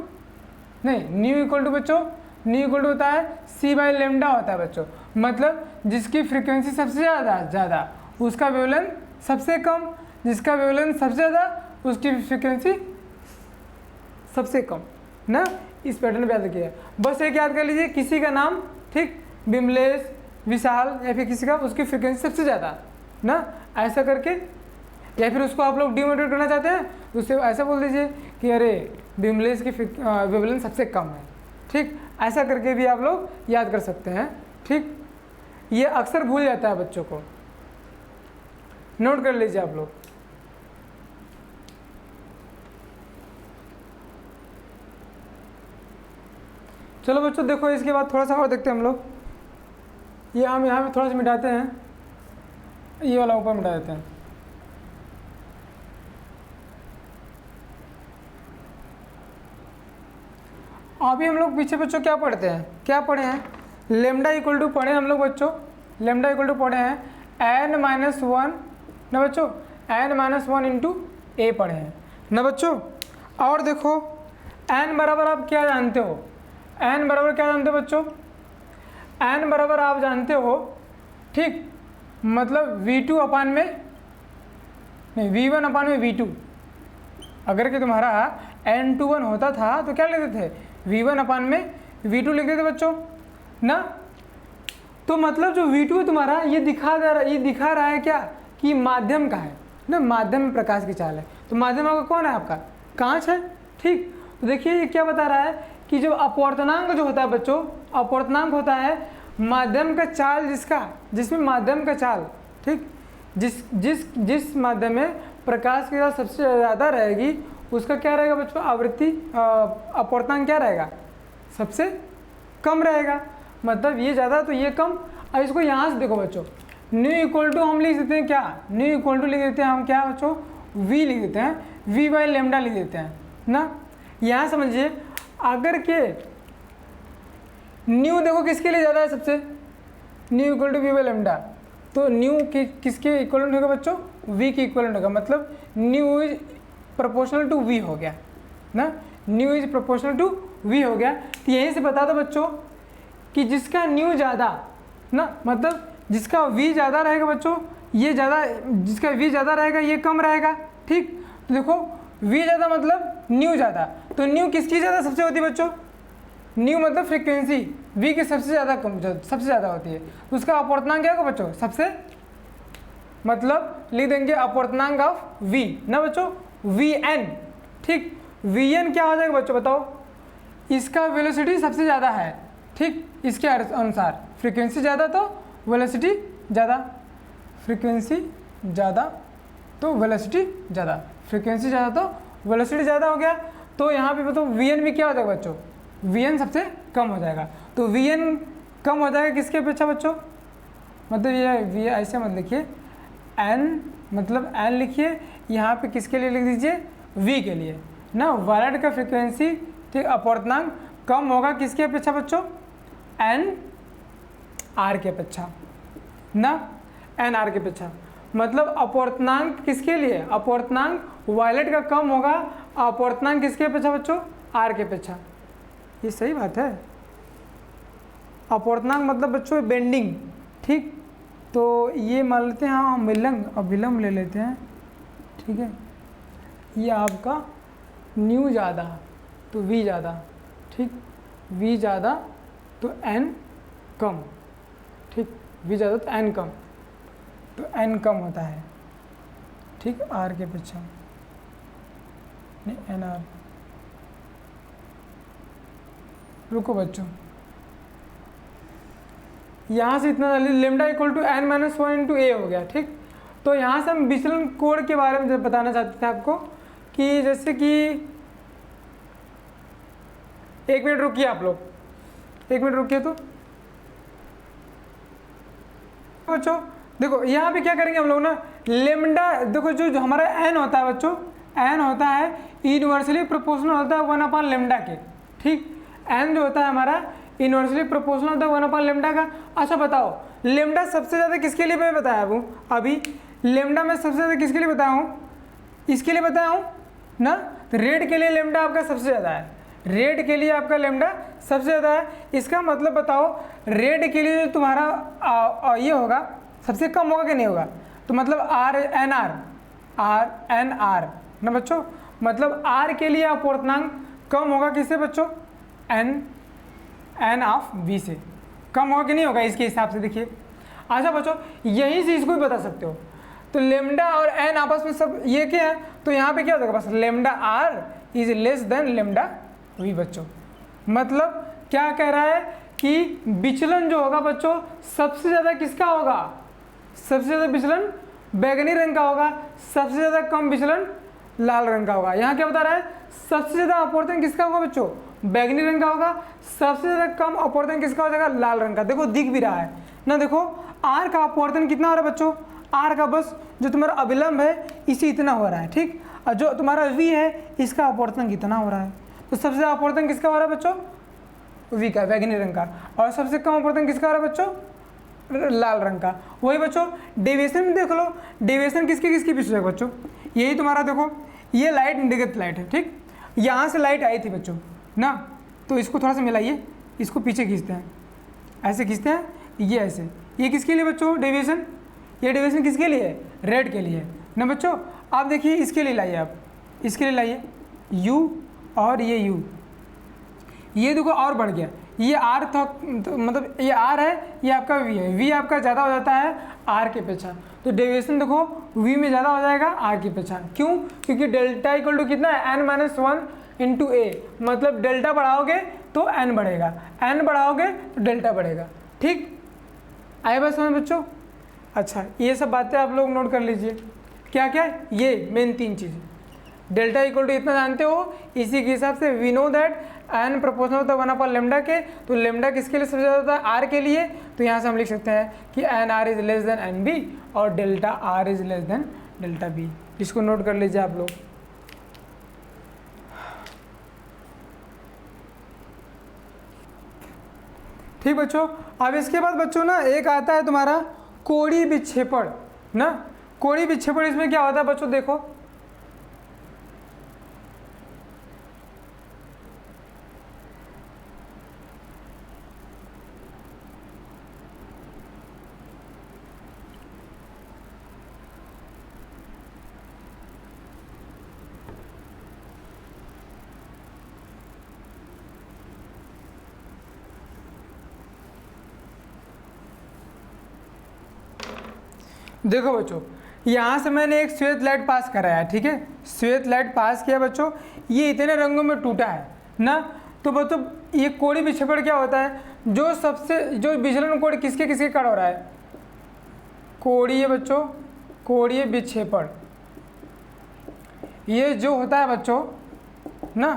नहीं, न्यू इक्वल टू बच्चों, न्यू इक्वल टू होता है सी बाई लेमडा होता है बच्चों। मतलब जिसकी फ्रीक्वेंसी सबसे ज़्यादा उसका वेवलेंथ सबसे कम, जिसका वेवलेंथ सबसे ज़्यादा उसकी फ्रीक्वेंसी सबसे कम ना। इस पैटर्न पे याद किया, बस एक याद कर लीजिए, किसी का नाम ठीक बिमलेश, विशाल, या फिर किसी का उसकी फ्रीक्वेंसी सबसे ज़्यादा ना, ऐसा करके, या फिर उसको आप लोग डिमोटिवेट करना चाहते हैं तो उससे ऐसा बोल दीजिए कि अरे बिमलेश की वेवलेंथ सबसे कम है। ठीक, ऐसा करके भी आप लोग याद कर सकते हैं। ठीक, ये अक्सर भूल जाता है बच्चों को, नोट कर लीजिए आप लोग। चलो बच्चों देखो, इसके बाद थोड़ा सा और देखते हैं हम लोग। ये हम यहाँ पे थोड़ा सा मिटाते हैं, ये वाला ऊपर मिटा देते हैं। अभी हम लोग पीछे बच्चों क्या पढ़ते हैं, क्या पढ़े हैं, लेमडा इक्वल टू पढ़े हम लोग बच्चों, लेमडा इक्वल टू पढ़े हैं n-1 ना बच्चों, n-1 इंटू ए पढ़े हैं ना बच्चों। और देखो n बराबर आप क्या जानते हो, n बराबर क्या जानते हो बच्चों, n बराबर आप जानते हो ठीक, मतलब v2 अपान में नहीं, v1 अपान में v2। अगर कि तुम्हारा n21 होता था तो क्या लिखते थे, v1 अपान में v2 लिखते थे बच्चों ना। तो मतलब जो v2 है तुम्हारा, ये दिखा रहा है क्या कि माध्यम का है ना, माध्यम में प्रकाश की चाल है। तो माध्यम आपका कौन है, आपका कांच है। ठीक, तो देखिए ये क्या बता रहा है कि जो अपवर्तनांक जो होता है बच्चों, अपवर्तनांक होता है माध्यम का चाल जिसमें माध्यम का चाल, ठीक, जिस माध्यम में प्रकाश की चाल सबसे ज़्यादा रहेगी उसका क्या रहेगा बच्चों, आवृत्ति अपवर्तनांक क्या रहेगा, सबसे कम रहेगा। मतलब ये ज़्यादा तो ये कम। अब इसको यहाँ से देखो बच्चों, न्यू इक्वल टू हम लिख देते हैं क्या, न्यू इक्वल टू लिख देते हैं हम क्या बच्चों, v लिख देते हैं, v बाई लेमडा लिख देते हैं ना। यहाँ समझिए अगर के न्यू देखो किसके लिए ज़्यादा है सबसे, nu equal to V by lambda, तो न्यू किसके इक्वलेंट होगा बच्चों, v के इक्वलेंट होगा। मतलब nu is proportional to v हो गया ना, nu is proportional to v हो गया। तो यहीं से बता दो बच्चों कि जिसका न्यू ज़्यादा ना, मतलब जिसका v ज़्यादा रहेगा बच्चों, ये ज़्यादा, जिसका v ज़्यादा रहेगा ये कम रहेगा, ठीक। तो देखो v ज़्यादा मतलब न्यू ज़्यादा, तो न्यू किसकी ज़्यादा सबसे होती है बच्चों, न्यू मतलब फ्रीक्वेंसी v की सबसे ज़्यादा कम, सबसे ज़्यादा होती है। उसका अपवर्तनांक क्या होगा बच्चों, सबसे, मतलब लिख देंगे अपवर्तनांक ऑफ v ना बच्चों, vn, ठीक। vn क्या हो जाएगा बच्चों बताओ, इसका वेलोसिटी सबसे ज़्यादा है, ठीक, इसके अनुसार फ्रीक्वेंसी ज़्यादा तो वेलोसिटी ज़्यादा, फ्रीक्वेंसी ज़्यादा तो वेलोसिटी ज़्यादा, फ्रीक्वेंसी ज़्यादा तो वेलोसिटी ज़्यादा हो गया। तो यहाँ पे बताओ vn भी क्या हो जाएगा बच्चों, vn सबसे कम हो जाएगा। तो vn कम हो जाएगा किसके अपेक्षा बच्चों, मतलब ये v ऐसे मत लिखिए, n मतलब n लिखिए, यहाँ पे किसके लिए लिख दीजिए, v के लिए ना। वायलेट का फ्रीक्वेंसी, ठीक, अपवर्तनांक कम होगा किसके अपेक्षा बच्चों, n r के अपेक्षा ना, n r के अपेक्षा। मतलब अपवर्तनांक किसके लिए, अपवर्तनांक वायलेट का कम होगा, अपवर्तनांक किसके अपेक्षा बच्चों, r के अपेक्षा। ये सही बात है। अपवर्तनांक मतलब बच्चों बेंडिंग, ठीक। तो ये मान लेते हैं हम अभिलंब ले लेते हैं, ठीक है। ये आपका न्यू ज़्यादा तो v ज़्यादा, ठीक, v ज़्यादा तो n कम, ठीक, v ज़्यादा तो n कम, तो n कम होता है, ठीक, r के अपेक्षा, नहीं nr। रुको बच्चों, यहाँ से इतना lambda equal to n minus 1 into a हो गया, ठीक। तो यहाँ से हम विचलन कोण के बारे में बताना चाहते थे आपको कि जैसे कि, एक मिनट रुकिए आप लोग, एक मिनट रुकिए। तो बच्चों देखो यहाँ पे क्या करेंगे हम लोग ना, लेमडा देखो जो हमारा n होता है बच्चों, n होता है इनवर्सली प्रोपोर्शनल होता है 1 लेमडा के, ठीक। n जो होता है हमारा इनवर्सली प्रोपोर्शनल होता है 1 लेमडा का। अच्छा बताओ लेमडा सबसे ज़्यादा किसके लिए मैं बताया हूँ, अभी लेमडा में सबसे ज़्यादा किसके लिए बताया हूँ, इसके लिए बताया हूँ ना। रेड के लिए लेमडा आपका सबसे ज़्यादा है, रेड के लिए आपका लेमडा सबसे ज़्यादा है। इसका मतलब बताओ रेड के लिए जो तुम्हारा ये होगा सबसे कम होगा कि नहीं होगा, तो मतलब एन आर ना बच्चों, मतलब आर के लिए अपवर्तनांक कम होगा किससे बच्चों, एन ऑफ वी से कम होगा कि नहीं होगा इसके हिसाब से, देखिए। अच्छा बच्चों यहीं से इसको भी बता सकते हो, तो लेमडा और एन आपस में सब ये क्या है, तो यहाँ पे क्या हो जाएगा बस lambda R is less than lambda V बच्चों। मतलब क्या कह रहा है कि विचलन जो होगा बच्चों सबसे ज़्यादा किसका होगा, सबसे ज़्यादा विचलन बैगनी रंग का होगा, सबसे ज़्यादा कम विचलन लाल रंग का होगा। यहाँ क्या बता रहा है, सबसे ज़्यादा अपवर्तन किसका होगा बच्चों, बैगनी रंग का होगा, सबसे ज़्यादा कम अपवर्तन किसका हो जाएगा, लाल रंग का। देखो दिख भी रहा है ना, देखो आर का अपवर्तन कितना हो रहा है बच्चों, आर का बस जो तुम्हारा अविलंब है इसी इतना हो रहा है, ठीक। और जो तुम्हारा वी है इसका अपवर्तन कितना हो रहा है, तो सबसे ज़्यादा अपवर्तन किसका हो रहा है बच्चों, वी का, बैगनी रंग का। और सबसे कम अपवर्तन किसका हो रहा है बच्चों, लाल रंग का। वही बच्चों डेविएशन में देख लो, डेविएशन किसके किसके पीछे है बच्चों, यही तुम्हारा देखो ये लाइट इंडिकेट लाइट है, ठीक। यहाँ से लाइट आई थी बच्चों ना, तो इसको थोड़ा सा मिलाइए, इसको पीछे खींचते हैं, ऐसे खींचते हैं, ये ऐसे, ये किसके लिए बच्चों डेविएशन, ये डेविएशन किसके लिए है, रेड के लिए ना बच्चों। आप देखिए इसके लिए लाइए, आप इसके लिए लाइए यू और ये यू, ये देखो और बढ़ गया, ये आर था, तो मतलब ये आर है, ये आपका वी है, वी आपका ज़्यादा हो जाता है आर के अपेक्षा, तो डेविएशन देखो वी में ज़्यादा हो जाएगा आर की अपेक्षा। क्यों, क्योंकि डेल्टा इक्वल टू कितना है, n-1 इंटू ए, मतलब डेल्टा बढ़ाओगे तो n बढ़ेगा, n बढ़ाओगे तो डेल्टा बढ़ेगा। ठीक, आए बात समझ बच्चों? अच्छा, ये सब बातें आप लोग नोट कर लीजिए। क्या क्या? ये मेन 3 चीज़ें। डेल्टा इक्वल टू इतना जानते हो, इसी के हिसाब से we know that n proportional होता है 1 लेमडा के, तो लेमडा किसके लिए सबसे ज़्यादा होता है? r के लिए। तो यहाँ से हम लिख सकते हैं कि N R is less than N B और delta R is less than delta B. इसको नोट कर लीजिए आप लोग। ठीक बच्चों, अब इसके बाद बच्चों ना एक आता है तुम्हारा कोणीय विक्षेपण ना। कोणीय विक्षेपण इसमें क्या होता है बच्चों? देखो, देखो बच्चों, यहाँ से मैंने एक श्वेत लाइट पास कराया, ठीक है, श्वेत लाइट पास किया बच्चों, ये इतने रंगों में टूटा है ना। तो बच्चों ये कोणीय विक्षेपण क्या होता है? जो विचलन कोण किसके किसके कारण हो रहा है? कोणीय बच्चों, कोणीय विक्षेपण ये जो होता है बच्चों ना,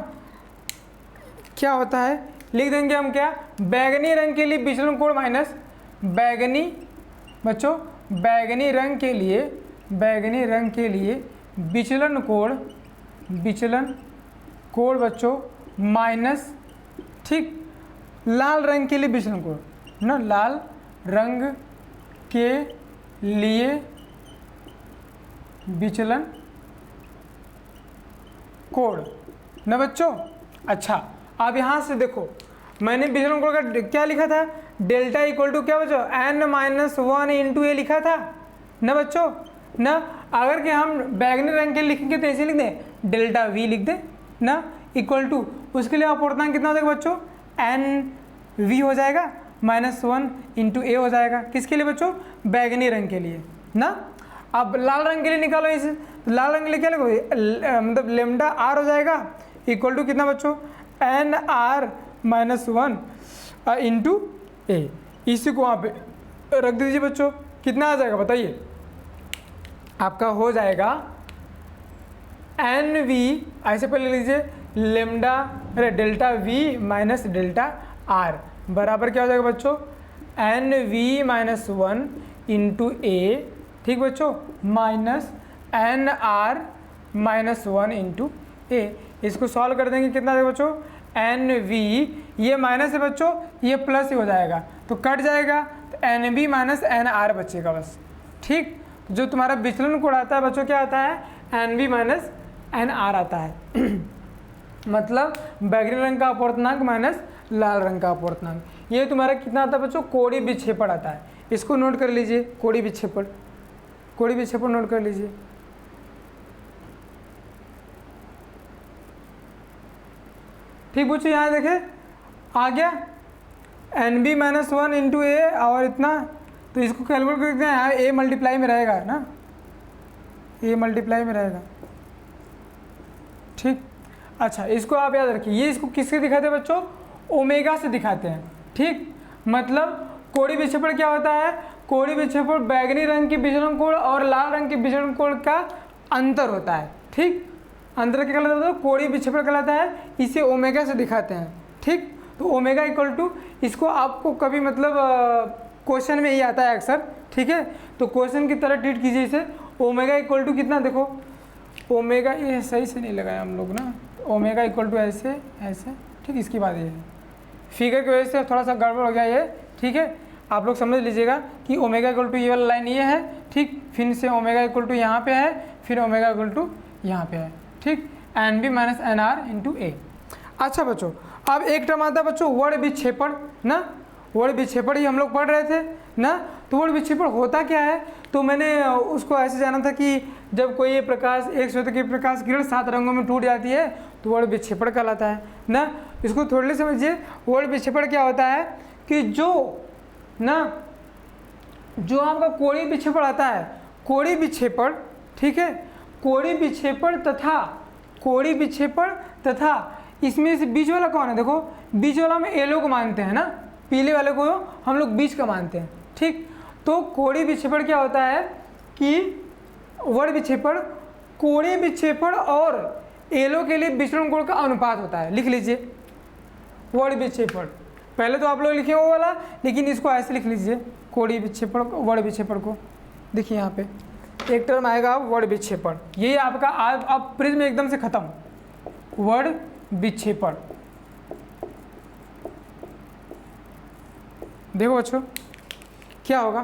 क्या होता है? लिख देंगे हम क्या? बैगनी रंग के लिए विचलन कोण माइनस बैगनी बच्चों, बैगनी रंग के लिए विचलन कोण बच्चों माइनस, ठीक, लाल रंग के लिए विचलन कोण ना, लाल रंग के लिए विचलन कोण ना बच्चों। अच्छा, अब यहाँ से देखो, मैंने विचलन कोण का क्या लिखा था? डेल्टा इक्वल टू क्या बच्चों? n-1 इंटू ए लिखा था ना बच्चों ना। अगर कि हम बैगनी रंग के लिखेंगे तो ऐसे लिख दें, डेल्टा v लिख दें ना, इक्वल टू उसके लिए अपूर्णांक कितना हो जाएगा बच्चों? n v हो जाएगा, -1 इंटू ए हो जाएगा। किसके लिए बच्चों? बैगनी रंग के लिए ना। अब लाल रंग के लिए निकालो इसे, लाल रंग के लिए क्या लिखो? मतलब लेमडा आर हो जाएगा इक्वल टू कितना बच्चों? n-r-1 इंटू ए। इसी को वहाँ पे रख दीजिए बच्चों। कितना आ जाएगा बताइए? आपका हो जाएगा एन वी, ऐसे पहले लीजिए, लेमडा अरे delta we minus delta R बराबर क्या हो जाएगा बच्चों? n-v-1 इंटू ए, ठीक बच्चों, माइनस n-r-1 इंटू ए। इसको सॉल्व कर देंगे, कितना आ जाएगा बच्चों? NV, ये माइनस है बच्चों, ये प्लस ही हो जाएगा तो कट जाएगा, तो NV माइनस NR बचेगा बस। ठीक, जो तुम्हारा विचलन कोण आता है बच्चों क्या आता है? NV माइनस NR आता है। मतलब बैगनी रंग का अपूर्णांक माइनस लाल रंग का अपूर्णांक। ये तुम्हारा कितना आता है बच्चों? कोणीय विक्षेपण आता है। इसको नोट कर लीजिए, कोणीय विक्षेपण, कोणीय विक्षेपण नोट कर लीजिए। ठीक बच्चों, यहाँ देखें आ गया NB-1 इंटू ए और इतना, तो इसको कैलकुलेट कर देखते हैं। यहाँ ए मल्टीप्लाई में रहेगा ना, ए मल्टीप्लाई में रहेगा। ठीक, अच्छा इसको आप याद रखिए, ये इसको किससे दिखाते हैं बच्चों? ओमेगा से दिखाते हैं। ठीक, मतलब कोणीय विक्षेपण क्या होता है? कोणीय विक्षेपण बैगनी रंग के विचलन कोण और लाल रंग के विचलन कोण का अंतर होता है। ठीक, अंतर क्या कहलाता है? कोणीय विक्षेपण कहलाता है। इसे ओमेगा से दिखाते हैं। ठीक, तो ओमेगा इक्वल टू, इसको आपको कभी मतलब क्वेश्चन में ही आता है अक्सर। ठीक है, तो क्वेश्चन की तरह ट्रीट कीजिए इसे। ओमेगा इक्वल टू कितना, देखो ओमेगा, ये सही से नहीं लगाया हम लोग ना, ओमेगा इक्वल टू ऐसे ऐसे। ठीक, इसकी बात ये है, फिगर की वजह से थोड़ा सा गड़बड़ हो गया ये। ठीक है, आप लोग समझ लीजिएगा कि ओमेगा इक्वल टू ये वाला लाइन ये है। ठीक, फिर से ओमेगा इक्वल टू यहाँ पे है, फिर ओमेगा इक्वल टू यहाँ पे है। ठीक, NB माइनस NR इंटू ए। अच्छा बच्चों, अब एक टर्म आता है बच्चों वर्ण विक्षेपण ना। वर्ण विक्षेपण ही हम लोग पढ़ रहे थे ना। तो वर्ण विक्षेपण होता क्या है? तो मैंने उसको ऐसे जाना था कि जब कोई प्रकाश, एक स्रोत की प्रकाश किरण 7 रंगों में टूट जाती है तो वर्ण विक्षेपण कहलाता है ना। इसको थोड़ी समझिए, वर्ण विक्षेपण क्या होता है कि जो आपका कोणीय विक्षेपण आता है, कोणीय विक्षेपण, ठीक है, कोणीय विक्षेपण तथा इसमें से बीच वाला कौन है, देखो बीच वाला हम येलो को मानते हैं ना, पीले वाले को हम लोग बीच का मानते हैं, ठीक। तो कोणीय विक्षेपण क्या होता है कि वर्ड विक्षेपण कोणीय विक्षेपण और येलो के लिए विचलन कोण का अनुपात होता है। लिख लीजिए वर्ड विक्षेपण, पहले तो आप लोग लिखे वो वाला, लेकिन इसको ऐसे लिख लीजिए कोणीय विक्षेपण वर्ड विक्षेपण को। देखिए यहाँ पे एक टर्म आएगा वर्ड विक्षेपण, ये आपका अब प्रिज्म एकदम से खत्म, वर्ड विक्षेपण। देखो बच्चों क्या होगा,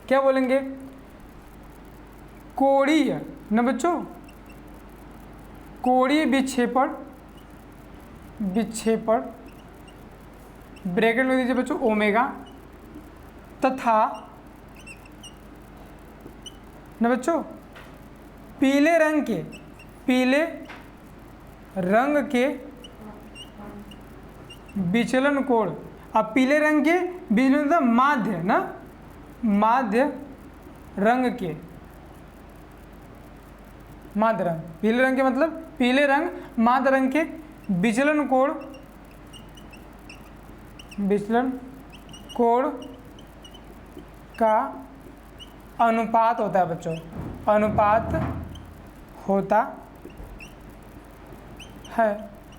क्या बोलेंगे, कोणीय ना बच्चों, कोणीय विक्षेपण, विक्षेपण ब्रैकेट में दीजिए बच्चों ओमेगा, तथा ना बच्चों पीले रंग के विचलन कोण। अब पीले रंग के विचलन मतलब माध्य ना, माध्य रंग के, माध्य रंग, पीले रंग के मतलब पीले रंग माध्य रंग के विचलन कोण, विचलन कोण का अनुपात होता है बच्चों, अनुपात होता है।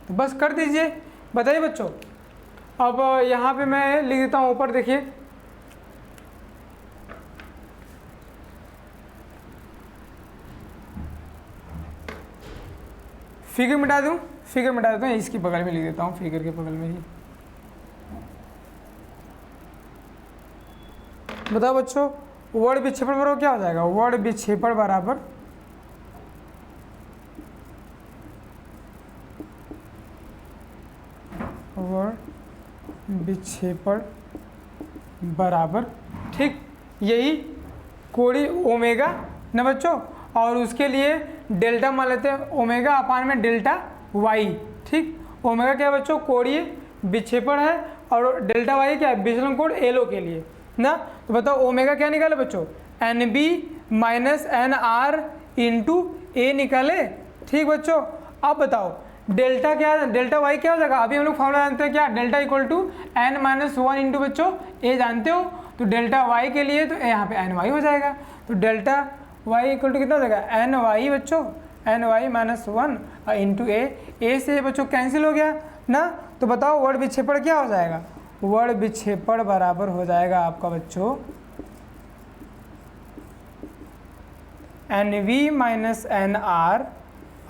तो बस कर दीजिए, बताइए बच्चों। अब यहाँ पे मैं लिख देता हूँ ऊपर, देखिए फिगर मिटा दूँ, फिगर मिटा देता हूँ, इसकी बगल में लिख देता हूँ, फिगर के बगल में ही। बताओ बच्चों वर्ड विक्षेपण बराबर क्या हो जाएगा, वर्ड विक्षेपण बराबर वर्ड विक्षेपण बराबर, ठीक, यही कोणीय ओमेगा ना बच्चों, और उसके लिए डेल्टा मान लेते हैं ओमेगा अपान में डेल्टा वाई, ठीक। ओमेगा क्या है बच्चों, कोणीय विक्षेपण है, और डेल्टा वाई क्या है, विचलन कोण एलो के लिए ना। तो बताओ ओमेगा क्या निकाले बच्चों, N B minus N R into A निकाले, ठीक बच्चों। अब बताओ डेल्टा क्या है, डेल्टा वाई क्या हो जाएगा, अभी हम लोग फॉर्मूला जानते हैं क्या, delta equal to N minus one into बच्चों ए जानते हो, तो डेल्टा वाई के लिए तो यहाँ पे एन वाई हो जाएगा, तो डेल्टा वाई इक्वल टू कितना हो जाएगा, एन वाई बच्चों, N Y minus one into A से बच्चों कैंसिल हो गया ना। तो बताओ वर्ड विक्षेपण क्या हो जाएगा, वर्ड विक्षेपण बराबर हो जाएगा आपका बच्चों N V minus N R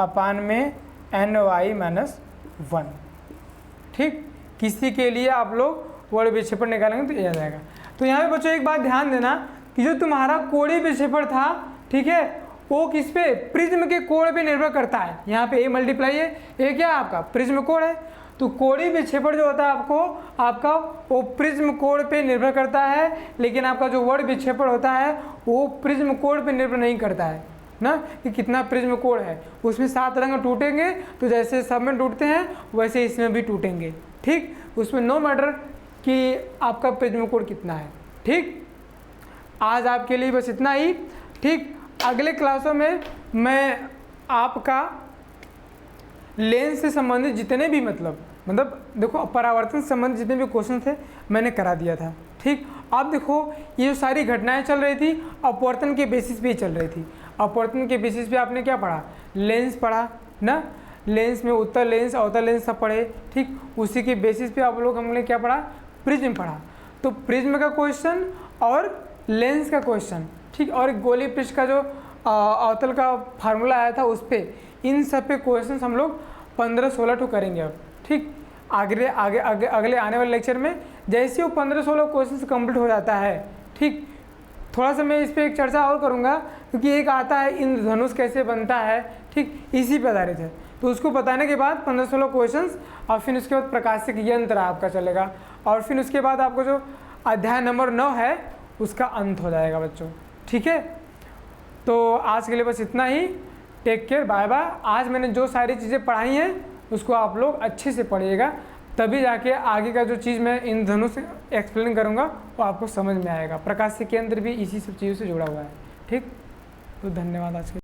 upon में एन वाई माइनस वन, ठीक। किसी के लिए आप लोग वर्ड विक्षेपण निकालेंगे तो ये आ जाएगा। तो यहाँ पे बच्चों एक बात ध्यान देना कि जो तुम्हारा कोणीय विक्षेपण था, ठीक है, वो किस पे, प्रिज्म के कोण पे निर्भर करता है। यहाँ पे ए मल्टीप्लाई है, ये क्या है आपका प्रिज्म कोण है, तो कोणीय विक्षेपण जो होता है आपका वो प्रिज्म कोण पे निर्भर करता है, लेकिन आपका जो वर्ड विक्षेपण होता है वो प्रिज्म कोण पे निर्भर नहीं करता है ना, कि कितना प्रिज्म कोण है। उसमें 7 रंग टूटेंगे, तो जैसे सब में टूटते हैं वैसे इसमें भी टूटेंगे, ठीक। उसमें नो मैटर कि आपका प्रिज्म कोण कितना है, ठीक। आज आपके लिए बस इतना ही, ठीक। अगले क्लासों में मैं आपका लेंस से संबंधित जितने भी मतलब देखो परावर्तन से संबंधित जितने भी क्वेश्चन थे मैंने करा दिया था, ठीक। अब देखो ये जो सारी घटनाएं चल रही थी अपवर्तन के बेसिस पे ही चल रही थी। अपवर्तन के बेसिस पे आपने क्या पढ़ा, लेंस पढ़ा ना, लेंस में उत्तल लेंस अवतल लेंस सब पढ़े, ठीक। उसी के बेसिस पे आप लोग हमने क्या पढ़ा, प्रिज्म पढ़ा। तो प्रिज्म का क्वेश्चन और लेंस का क्वेश्चन, ठीक, और गोली पृष्ठ का जो अवतल का फार्मूला आया था उस पर, इन सब पे क्वेश्चन हम लोग 15-16 ठो करेंगे अब, ठीक। आगे अगले आने वाले लेक्चर में जैसे वो 15-16 क्वेश्चन कंप्लीट हो जाता है, ठीक, थोड़ा सा मैं इस पर एक चर्चा और करूँगा, क्योंकि एक आता है इंद्रधनुष कैसे बनता है, ठीक, इसी पर आधारित है। तो उसको बताने के बाद 15-16 क्वेश्चंस, और फिर उसके बाद प्रकाशिक यंत्र आपका चलेगा, और फिर उसके बाद आपको जो अध्याय नंबर 9 है उसका अंत हो जाएगा बच्चों, ठीक है। तो आज के लिए बस इतना ही, टेक केयर, बाय बाय। आज मैंने जो सारी चीज़ें पढ़ाई हैं उसको आप लोग अच्छे से पढ़िएगा, तभी जाके आगे का जो चीज़ मैं इंद्रधनुष से एक्सप्लेन करूँगा वो आपको समझ में आएगा। प्रकाशिक यंत्र भी इसी सब चीज़ों से जुड़ा हुआ है, ठीक। तो धन्यवाद आज के